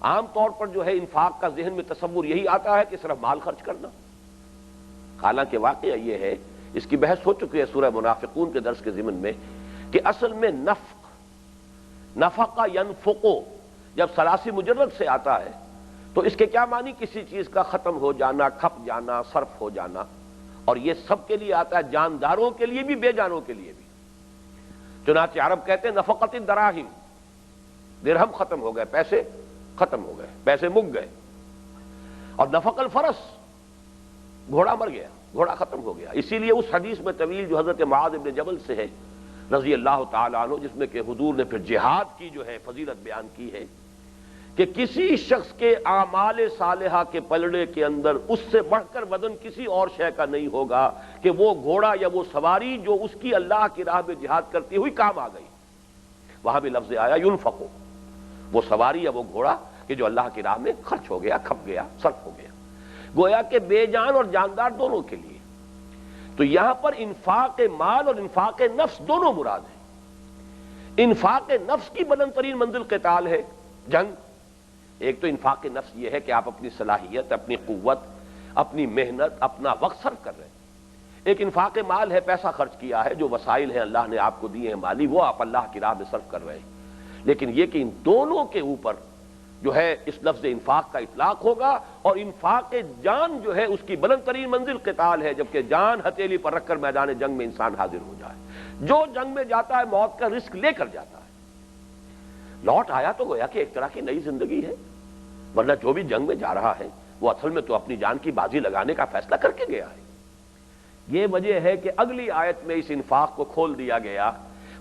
عام طور پر جو ہے انفاق کا ذہن میں تصور یہی آتا ہے کہ صرف مال خرچ کرنا، حالانکہ واقعہ یہ ہے، اس کی بحث ہو چکی ہے سورہ منافقون کے درس کے ضمن میں، کہ اصل میں نفقہ ینفقو جب ثلاثی مجرد سے آتا ہے تو اس کے کیا معنی؟ کسی چیز کا ختم ہو جانا، کھپ جانا، صرف ہو جانا، اور یہ سب کے لیے آتا ہے، جانداروں کے لیے بھی، بے جانوں کے لیے بھی۔ چنانچہ عرب کہتے ہیں نفقت الدراہم، درہم ختم ہو گئے، پیسے ختم ہو گئے، پیسے مک گئے۔ اور نفق الفرس، گھوڑا مر گیا، گھوڑا ختم ہو گیا۔ اسی لیے اس حدیث میں طویل جو حضرت معاذ ابن جبل سے ہے رضی اللہ تعالیٰ عنہ، جس میں کہ حضور نے پھر جہاد کی جو ہے فضیلت بیان کی ہے کہ کسی شخص کے اعمال صالحہ کے پلڑے کے اندر اس سے بڑھ کر وزن کسی اور شے کا نہیں ہوگا کہ وہ گھوڑا یا وہ سواری جو اس کی اللہ کی راہ میں جہاد کرتی ہوئی کام آ گئی۔ وہاں بھی لفظ آیا ینفقو، وہ سواری یا وہ گھوڑا کہ جو اللہ کی راہ میں خرچ ہو گیا، کھپ گیا، صرف ہو گیا، گویا کہ بے جان اور جاندار دونوں کے لیے۔ تو یہاں پر انفاق مال اور انفاق نفس دونوں مراد ہیں۔ انفاق نفس کی بلند ترین منزل قتال ہے، جنگ۔ ایک تو انفاق نفس یہ ہے کہ آپ اپنی صلاحیت، اپنی قوت، اپنی محنت، اپنا وقت صرف کر رہے ہیں۔ ایک انفاق مال ہے، پیسہ خرچ کیا ہے، جو وسائل ہیں اللہ نے آپ کو دیے ہیں مالی، وہ آپ اللہ کی راہ میں صرف کر رہے ہیں۔ لیکن یہ کہ ان دونوں کے اوپر جو ہے اس لفظ انفاق کا اطلاق ہوگا، اور انفاق جان جو ہے اس کی بلند ترین منزل قتال ہے، جبکہ جان ہتھیلی پر رکھ کر میدان جنگ میں انسان حاضر ہو جائے۔ جو جنگ میں جاتا ہے موت کا رسک لے کر جاتا ہے، لوٹ آیا تو گویا کہ ایک طرح کی نئی زندگی ہے، ورنہ جو بھی جنگ میں جا رہا ہے وہ اصل میں تو اپنی جان کی بازی لگانے کا فیصلہ کر کے گیا ہے۔ یہ وجہ ہے کہ اگلی آیت میں اس انفاق کو کھول دیا گیا،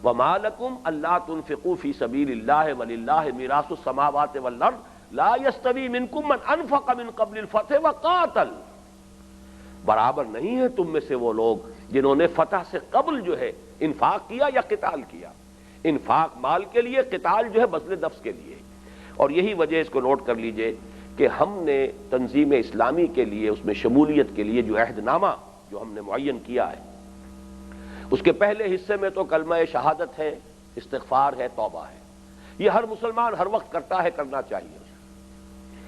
وَمَا لَكُمْ أَلَّا تُنْفِقُوا فِي سَبِيلِ اللَّهِ وَلِلَّهِ مِيرَاثُ السَّمَاوَاتِ وَالْأَرْضِ لَا يَسْتَوِي مِنْكُمْ مَنْ أَنْفَقَ مِنْ قَبْلِ الْفَتْحِ وَقَاتَلَ، برابر نہیں ہے تم میں سے وہ لوگ جنہوں نے فتح سے قبل جو ہے انفاق کیا یا قتال کیا۔ انفاق مال کے لیے، قتال جو ہے بذل نفس کے لیے۔ اور یہی وجہ، اس کو نوٹ کر لیجئے کہ ہم نے تنظیم اسلامی کے لیے، اس میں شمولیت کے لیے جو عہد نامہ جو ہم نے معین کیا ہے، اس کے پہلے حصے میں تو کلمہ شہادت ہے، استغفار ہے، توبہ ہے۔ یہ ہر مسلمان ہر وقت کرتا ہے، کرنا چاہیے،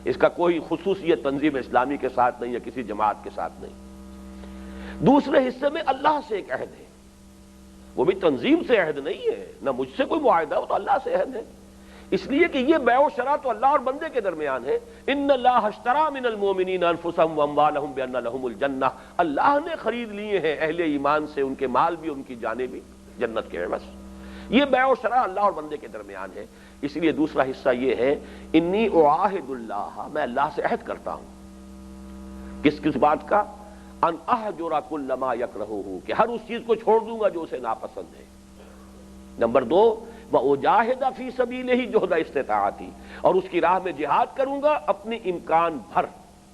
اس کا کوئی خصوصیت تنظیم اسلامی کے ساتھ نہیں یا کسی جماعت کے ساتھ نہیں۔ دوسرے حصے میں اللہ سے ایک عہد ہے، وہ بھی تنظیم سے عہد نہیں ہے، نہ مجھ سے کوئی معاہدہ، وہ تو اللہ سے عہد ہے، اس لیے کہ یہ بیع و شرع تو اللہ اور بندے کے درمیان ہے۔ ان اللہ اشتری من المؤمنین انفسهم واموالهم بان لهم الجنہ، اللہ نے خرید لیے ہیں اہل ایمان سے ان کے مال بھی، ان کی جانیں بھی، جنت کے عوض۔ یہ بیع و شرع اللہ اور بندے کے درمیان ہے۔ اس لیے دوسرا حصہ یہ ہے، انی اعاہد اللہ، میں اللہ سے عہد کرتا ہوں، کس بات کا؟ ان اہجر کل ما یکرہہ، کہ ہر اس چیز کو چھوڑ دوں گا جو اسے ناپسند ہے۔ نمبر 2، وَأُجَاهِدَ فِي سَبِيلِهِ جُهْدَ اسْتِطَاعَتِي، اور اس کی راہ میں جہاد کروں گا اپنی امکان بھر،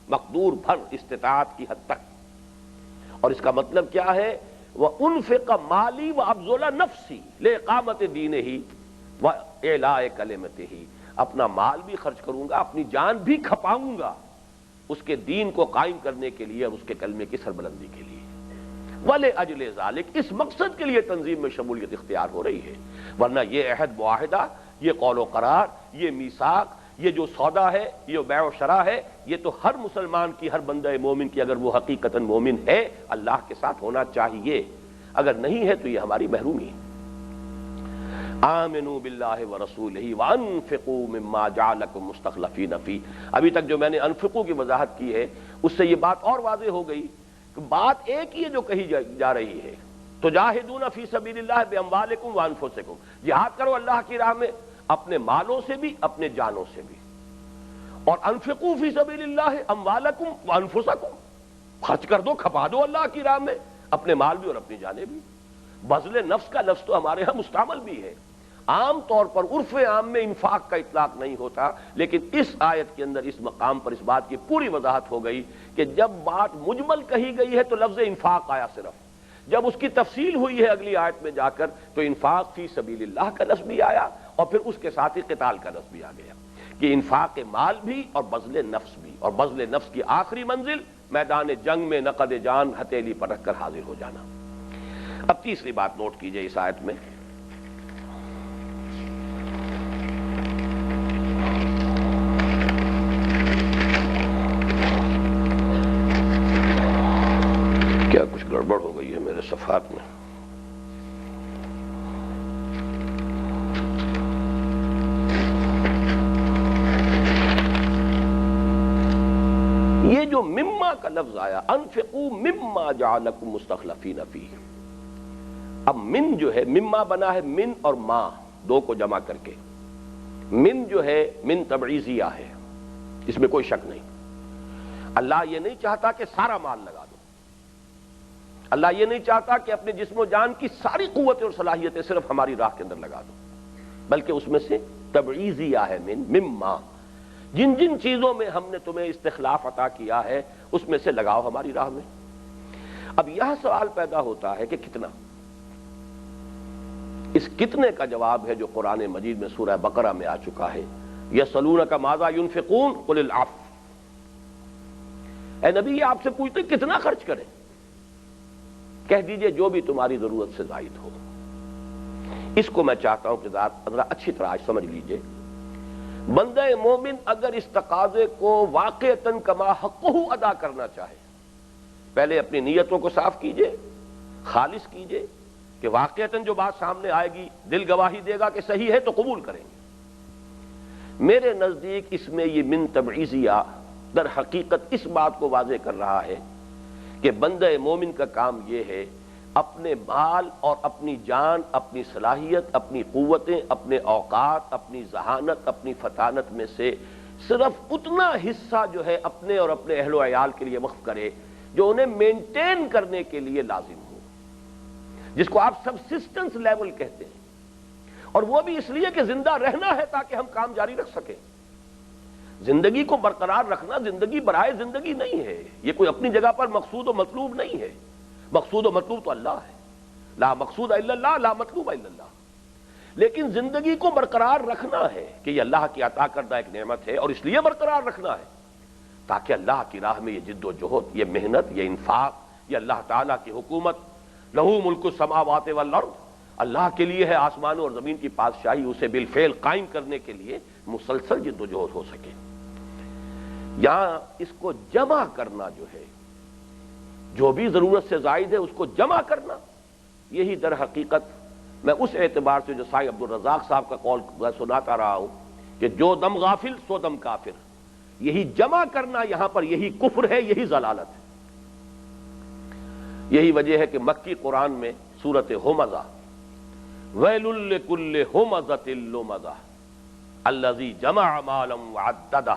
مقدور بھر، استطاعت کی حد تک۔ اور اس کا مطلب کیا ہے؟ وَأُنْفِقَ مَالِي وَأَبْذُلَ نَفْسِي لِإِقَامَةِ دِينِهِ وَإِعْلَاءِ كَلِمَتِهِ، اپنا مال بھی خرچ کروں گا، اپنی جان بھی کھپاؤں گا اس کے دین کو قائم کرنے کے لیے اور اس کے کلمے کی سربلندی کے لیے۔ وَلِأَجْلِ ذَلِكَ، اس مقصد کے لیے تنظیم میں شمولیت اختیار ہو رہی ہے، ورنہ یہ عہد معاہدہ، یہ قول و قرار، یہ میثاق، یہ جو سودا ہے، یہ بیع و شرع ہے، یہ تو ہر مسلمان کی، ہر بندہ مومن کی، اگر وہ حقیقتاً مومن ہے، اللہ کے ساتھ ہونا چاہیے، اگر نہیں ہے تو یہ ہماری محرومی ہے۔ آمنوا باللہ ورسولہ وانفقوا مما جعلکم مستخلفین فیہ، ابھی تک جو میں نے انفقوا کی وضاحت کی ہے اس سے یہ بات اور واضح ہو گئی کہ بات ایک ہی ہے جو کہی جا رہی ہے، تجاہدون فی سبیل اللہ باموالکم وانفسکم، جہاد کرو اللہ کی راہ میں اپنے مالوں سے بھی، اپنے جانوں سے بھی۔ اور انفقوا فی سبیل اللہ اموالکم وانفسکم، خرچ کر دو، کھپا دو اللہ کی راہ میں اپنے مال بھی اور اپنی جانیں بھی۔ بذل نفس کا لفظ تو ہمارے ہاں مستعمل بھی ہے، عام طور پر عرف عام میں انفاق کا اطلاق نہیں ہوتا، لیکن اس آیت کے اندر اس مقام پر اس بات کی پوری وضاحت ہو گئی کہ جب بات مجمل کہی گئی ہے تو لفظ انفاق آیا صرف، جب اس کی تفصیل ہوئی ہے اگلی آیت میں جا کر تو انفاق فی سبیل اللہ کا لفظ بھی آیا، اور پھر اس کے ساتھ ہی قتال کا لفظ بھی آ گیا کہ انفاق مال بھی اور بذل نفس بھی، اور بذل نفس کی آخری منزل میدان جنگ میں نقد جان ہتھیلی پر رکھ کر حاضر ہو جانا۔ اب تیسری بات نوٹ کیجئے اس آیت میں، گڑبڑ ہو گئی ہے میرے صفحات میں. یہ جو مما کا لفظ آیا، انفقوا مما جعلکم مستخلفین فیہ، اب من جو ہے مما بنا ہے من اور ما دو کو جمع کر کے. من جو ہے من تبعیضیہ ہے، اس میں کوئی شک نہیں. اللہ یہ نہیں چاہتا کہ سارا مال لگا دو، اللہ یہ نہیں چاہتا کہ اپنے جسم و جان کی ساری قوتیں اور صلاحیتیں صرف ہماری راہ کے اندر لگا دو، بلکہ اس میں سے تبعیضیہ ہے من مما، جن جن چیزوں میں ہم نے تمہیں استخلاف عطا کیا ہے اس میں سے لگاؤ ہماری راہ میں. اب یہاں سوال پیدا ہوتا ہے کہ کتنا؟ اس کتنے کا جواب ہے جو قرآن مجید میں سورہ بقرہ میں آ چکا ہے. یسألونک ماذا ینفقون قل العفو. اے نبی یہ آپ سے پوچھتے کتنا خرچ کریں، کہہ دیجئے جو بھی تمہاری ضرورت سے زائد ہو. اس کو میں چاہتا ہوں کہ ذرا اچھی طرح آج سمجھ لیجئے. بندہ مومن اگر اس تقاضے کو واقعتاً کما حقہ ادا کرنا چاہے، پہلے اپنی نیتوں کو صاف کیجئے، خالص کیجئے کہ واقعتاً جو بات سامنے آئے گی دل گواہی دے گا کہ صحیح ہے تو قبول کریں گے. میرے نزدیک اس میں یہ من تبعیضیہ در حقیقت اس بات کو واضح کر رہا ہے کہ بندہ مومن کا کام یہ ہے اپنے مال اور اپنی جان، اپنی صلاحیت، اپنی قوتیں، اپنے اوقات، اپنی ذہانت، اپنی فطانت میں سے صرف اتنا حصہ جو ہے اپنے اور اپنے اہل و عیال کے لیے وقف کرے جو انہیں مینٹین کرنے کے لیے لازم ہو، جس کو آپ سبسسٹنس لیول کہتے ہیں. اور وہ بھی اس لیے کہ زندہ رہنا ہے تاکہ ہم کام جاری رکھ سکیں. زندگی کو برقرار رکھنا زندگی برائے زندگی نہیں ہے، یہ کوئی اپنی جگہ پر مقصود و مطلوب نہیں ہے. مقصود و مطلوب تو اللہ ہے، لا مقصود الا اللہ لا مطلوب الا اللہ. لیکن زندگی کو برقرار رکھنا ہے کہ یہ اللہ کی عطا کردہ ایک نعمت ہے، اور اس لیے برقرار رکھنا ہے تاکہ اللہ کی راہ میں یہ جد و جہد، یہ محنت، یہ انفاق، یہ اللہ تعالیٰ کی حکومت، لہو ملک السماوات والارض، اللہ کے لیے ہے آسمانوں اور زمین کی بادشاہی، اسے بالفعل قائم کرنے کے لیے مسلسل جد و جہد ہو سکے. یہاں اس کو جمع کرنا جو ہے، جو بھی ضرورت سے زائد ہے اس کو جمع کرنا، یہی در حقیقت میں اس اعتبار سے جو سائی عبدالرزاق صاحب کا قول سناتا رہا ہوں کہ جو دم غافل سو دم کافر، یہی جمع کرنا یہاں پر یہی کفر ہے، یہی ضلالت ہے. یہی وجہ ہے کہ مکی قرآن میں سورۃ ہمزہ ویل لکل ہمزۃ لمزہ الذی جمع مالا وعددہ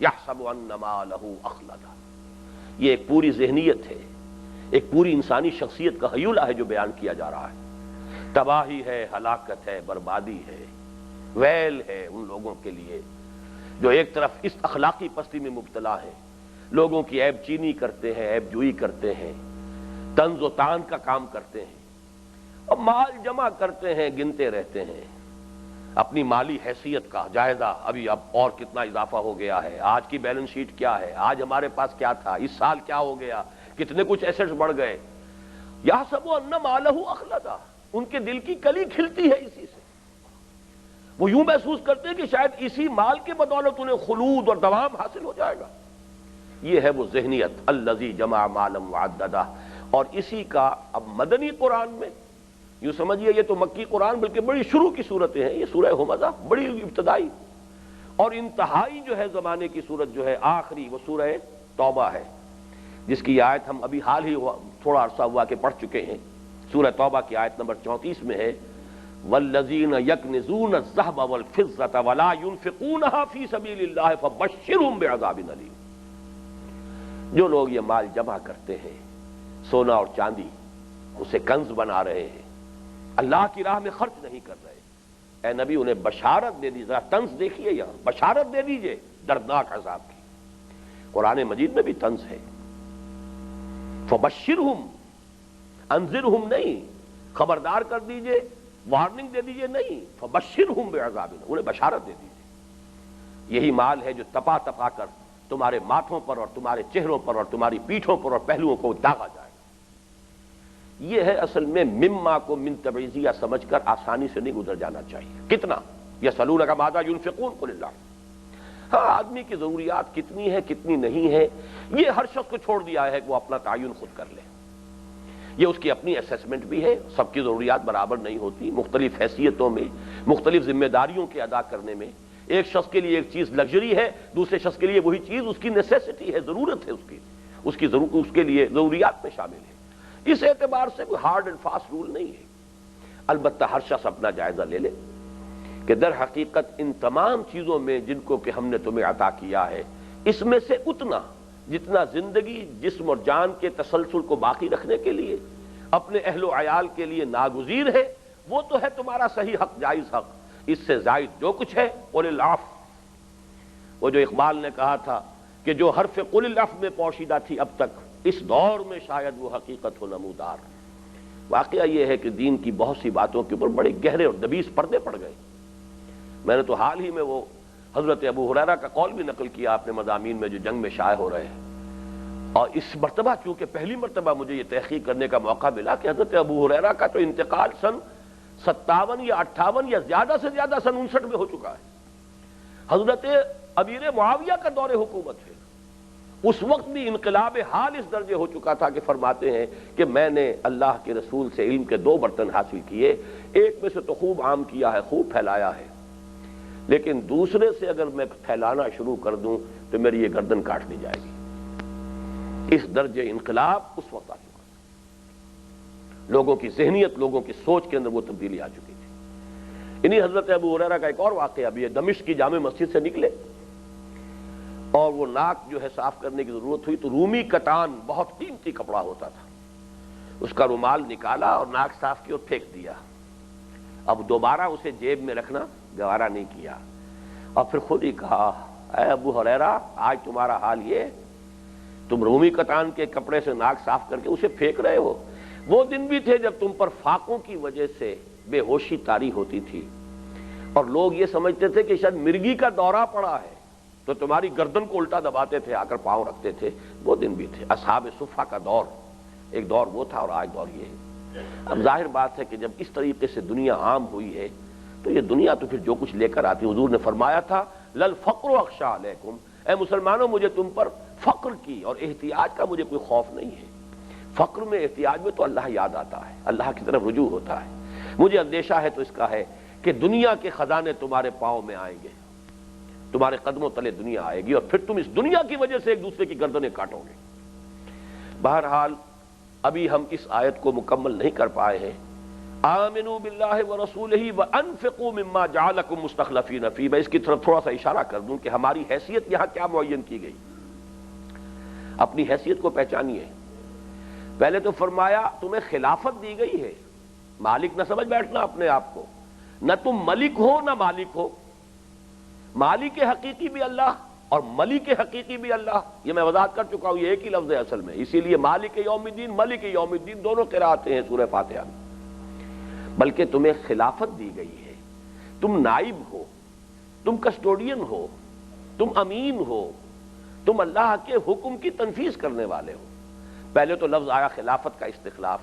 یحسب ان مالہ اخلدہ، یہ ایک پوری ذہنیت ہے، ایک پوری انسانی شخصیت کا ہیولہ ہے جو بیان کیا جا رہا ہے. تباہی ہے، ہلاکت ہے، بربادی ہے، ویل ہے ان لوگوں کے لیے جو ایک طرف اس اخلاقی پستی میں مبتلا ہے، لوگوں کی عیب چینی کرتے ہیں، عیب جوئی کرتے ہیں، طنز و طعن کا کام کرتے ہیں، اور مال جمع کرتے ہیں، گنتے رہتے ہیں اپنی مالی حیثیت کا جائزہ، ابھی اب اور کتنا اضافہ ہو گیا ہے، آج کی بیلنس شیٹ کیا ہے، آج ہمارے پاس کیا تھا، اس سال کیا ہو گیا، کتنے کچھ ایسٹس بڑھ گئے. یحسب ان مالہ اخلدہ، ان کے دل کی کلی کھلتی ہے اسی سے. وہ یوں محسوس کرتے ہیں کہ شاید اسی مال کے بدولت انہیں خلود اور دوام حاصل ہو جائے گا. یہ ہے وہ ذہنیت الذی جمع مالا وعددہ. اور اسی کا اب مدنی قرآن میں یوں سمجھیے، یہ تو مکی قرآن بلکہ بڑی شروع کی صورتیں ہیں، یہ سورہ ہمزہ بڑی ابتدائی اور انتہائی جو ہے زمانے کی صورت جو ہے آخری، وہ سورہ توبہ ہے، جس کی آیت ہم ابھی حال ہی تھوڑا عرصہ ہوا کہ پڑھ چکے ہیں. سورہ توبہ کی آیت نمبر 34 میں ہے والذین یکنزون الذھب والفضة ولا ينفقونها فی سبیل اللہ فبشرهم بعذاب الیم. جو لوگ یہ مال جمع کرتے ہیں، سونا اور چاندی، اسے کنز بنا رہے ہیں، اللہ کی راہ میں خرچ نہیں کر رہے، اے نبی انہیں بشارت دے دیجیے. طنز دیکھیے، یہاں بشارت دے دیجیے دردناک عذاب کی. قرآن مجید میں بھی طنز ہے، فبشرہم، انذرہم نہیں، خبردار کر دیجئے، وارننگ دے دیجئے نہیں، فبشرہم بعذاب، انہیں بشارت دے دیجئے. یہی مال ہے جو تپا تپا کر تمہارے ماتھوں پر اور تمہارے چہروں پر اور تمہاری پیٹھوں پر اور پہلوؤں کو داغا جائے. یہ ہے اصل میں مما کو من تبعیضیہ سمجھ کر آسانی سے نہیں گزر جانا چاہیے. کتنا؟ یسألونک ماذا ینفقون قل اللہ. ہاں آدمی کی ضروریات کتنی ہے کتنی نہیں ہے، یہ ہر شخص کو چھوڑ دیا ہے کہ وہ اپنا تعین خود کر لے. یہ اس کی اپنی اسیسمنٹ بھی ہے، سب کی ضروریات برابر نہیں ہوتی، مختلف حیثیتوں میں، مختلف ذمہ داریوں کے ادا کرنے میں ایک شخص کے لیے ایک چیز لگژری ہے، دوسرے شخص کے لیے وہی چیز اس کی نیسیسٹی ہے، ضرورت ہے، اس کے لیے ضروریات میں شامل ہے۔ اس اعتبار سے کوئی ہارڈ اینڈ فاسٹ رول نہیں ہے، البتہ ہر شخص اپنا جائزہ لے لے کہ در حقیقت ان تمام چیزوں میں جن کو کہ ہم نے تمہیں عطا کیا ہے، اس میں سے اتنا جتنا زندگی، جسم اور جان کے تسلسل کو باقی رکھنے کے لیے، اپنے اہل و عیال کے لیے ناگزیر ہے، وہ تو ہے تمہارا صحیح حق، جائز حق۔ اس سے زائد جو کچھ ہے قل العفو، وہ جو اقبال نے کہا تھا کہ جو حرف قل العفو میں پوشیدہ تھی اب تک، اس دور میں شاید وہ حقیقت ہو نمودار۔ واقعہ یہ ہے کہ دین کی بہت سی باتوں کے اوپر بڑے گہرے اور دبیز پردے پڑ گئے۔ میں نے تو حال ہی میں وہ حضرت ابو ہریرہ کا قول بھی نقل کیا اپنے مضامین میں جو جنگ میں شائع ہو رہے ہیں، اور اس مرتبہ چونکہ پہلی مرتبہ مجھے یہ تحقیق کرنے کا موقع ملا کہ حضرت ابو ہریرہ کا تو انتقال سن 57 یا 58 یا زیادہ سے زیادہ سن 59 میں ہو چکا ہے۔ حضرت امیر معاویہ کا دور حکومت ہے، اس وقت بھی انقلاب حال اس درجے ہو چکا تھا کہ فرماتے ہیں کہ میں نے اللہ کے رسول سے علم کے 2 برتن حاصل کیے، ایک میں سے تو خوب عام کیا ہے، خوب پھیلایا ہے، لیکن دوسرے سے اگر میں پھیلانا شروع کر دوں تو میری یہ گردن کاٹ دی جائے گی۔ اس درجے انقلاب اس وقت آ چکا تھا، لوگوں کی ذہنیت، لوگوں کی سوچ کے اندر وہ تبدیلی آ چکی تھی۔ انہی حضرت ابو ہریرہ کا ایک اور واقعہ بھی ہے، دمشق کی جامع مسجد سے نکلے اور وہ ناک جو ہے صاف کرنے کی ضرورت ہوئی تو رومی کتان بہت قیمتی کپڑا ہوتا تھا، اس کا رومال نکالا اور ناک صاف کی اور پھینک دیا۔ اب دوبارہ اسے جیب میں رکھنا گوارا نہیں کیا، اور پھر خود ہی کہا اے ابو ہریرہ آج تمہارا حال یہ، تم رومی کتان کے کپڑے سے ناک صاف کر کے اسے پھینک رہے ہو۔ وہ دن بھی تھے جب تم پر فاقوں کی وجہ سے بے ہوشی طاری ہوتی تھی اور لوگ یہ سمجھتے تھے کہ شاید مرگی کا دورہ پڑا ہے تو تمہاری گردن کو الٹا دباتے تھے، آ کر پاؤں رکھتے تھے۔ وہ دن بھی تھے، اصحاب صفہ کا دور، ایک دور وہ تھا اور آج دور یہ ہے۔ اب ظاہر بات ہے کہ جب اس طریقے سے دنیا عام ہوئی ہے تو یہ دنیا تو پھر جو کچھ لے کر آتی، حضور نے فرمایا تھا للفقر اخشى علیکم، اے مسلمانوں مجھے تم پر فقر کی اور احتیاج کا مجھے کوئی خوف نہیں ہے۔ فقر میں، احتیاج میں تو اللہ یاد آتا ہے، اللہ کی طرف رجوع ہوتا ہے۔ مجھے اندیشہ ہے تو اس کا ہے کہ دنیا کے خزانے تمہارے پاؤں میں آئیں گے، تمہارے قدموں تلے دنیا آئے گی اور پھر تم اس دنیا کی وجہ سے ایک دوسرے کی گردنیں کاٹو گے۔ بہرحال ابھی ہم اس آیت کو مکمل نہیں کر پائے ہیں۔ آمنوا باللہ ورسولہ وانفقوا مما جعلکم مستخلفین فیہ، میں اس کی طرف تھوڑا سا اشارہ کر دوں کہ ہماری حیثیت یہاں کیا معین کی گئی۔ اپنی حیثیت کو پہچانیے۔ پہلے تو فرمایا تمہیں خلافت دی گئی ہے، مالک نہ سمجھ بیٹھنا اپنے آپ کو، نہ تم ملک ہو نہ مالک ہو، مالک حقیقی بھی اللہ اور ملک حقیقی بھی اللہ، یہ میں وضاحت کر چکا ہوں، یہ ایک ہی لفظ ہے اصل میں، اسی لیے مالک یوم الدین، ملک یوم الدین دونوں قرأتیں ہیں سورہ فاتحہ میں۔ بلکہ تمہیں خلافت دی گئی ہے، تم نائب ہو، تم کسٹوڈین ہو، تم امین ہو، تم اللہ کے حکم کی تنفیذ کرنے والے ہو۔ پہلے تو لفظ آیا خلافت کا استخلاف،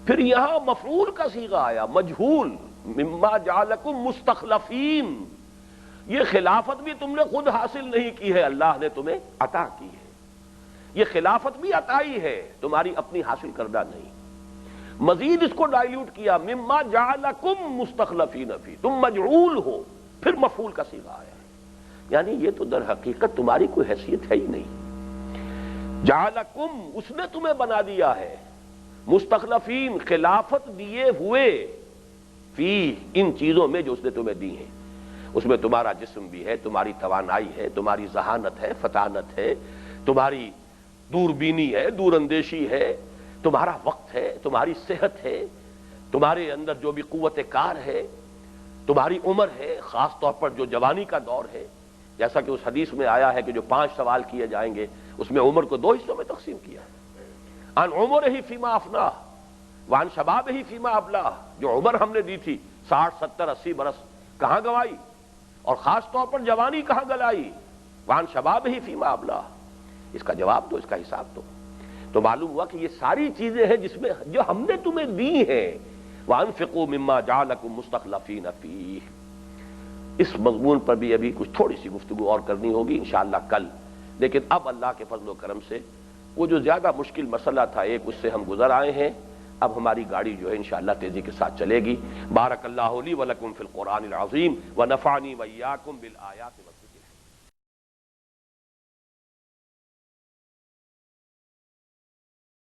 پھر یہاں مفعول کا صیغہ آیا مجہول، مما جعلکم مستخلفین، یہ خلافت بھی تم نے خود حاصل نہیں کی ہے، اللہ نے تمہیں عطا کی ہے۔ یہ خلافت بھی عطائی ہے، تمہاری اپنی حاصل کردہ نہیں۔ مزید اس کو ڈائیلیوٹ کیا، مما جعلکم مستخلفین فی، تم مجعول ہو، پھر مفعول کا صیغہ آیا، یعنی یہ تو در حقیقت تمہاری کوئی حیثیت ہے ہی نہیں۔ جعلکم، اس نے تمہیں بنا دیا ہے، مستخلفین، خلافت دیے ہوئے، فی، ان چیزوں میں جو اس نے تمہیں دی ہیں۔ اس میں تمہارا جسم بھی ہے، تمہاری توانائی ہے، تمہاری ذہانت ہے، فطانت ہے، تمہاری دوربینی ہے، دور اندیشی ہے، تمہارا وقت ہے، تمہاری صحت ہے، تمہارے اندر جو بھی قوت کار ہے، تمہاری عمر ہے، خاص طور پر جو جوانی کا دور ہے، جیسا کہ اس حدیث میں آیا ہے کہ جو 5 سوال کیے جائیں گے، اس میں عمر کو 2 حصوں میں تقسیم کیا، عن عمرہ فیما افناہ وعن شبابہ فیما ابلاہ، جو عمر ہم نے دی تھی 60 70 80 برس کہاں گوائی، اور خاص طور پر جوانی کہاں گلائی، وعن شبابہ فیما ابلاہ، اس کا جواب دو، اس کا حساب دو۔ تو معلوم ہوا کہ یہ ساری چیزیں ہیں جس میں جو ہم نے تمہیں دی ہیں، وانفقوا مما جعلکم مستخلفین فیہ۔ اس مضمون پر بھی ابھی کچھ تھوڑی سی گفتگو اور کرنی ہوگی انشاءاللہ کل، لیکن اب اللہ کے فضل و کرم سے وہ جو زیادہ مشکل مسئلہ تھا ایک، اس سے ہم گزر آئے ہیں، اب ہماری گاڑی جو ہے انشاءاللہ تیزی کے ساتھ چلے گی۔ بارک اللہ لی ولکم فی القرآن العظیم ونفعنی وإیاکم بالآیات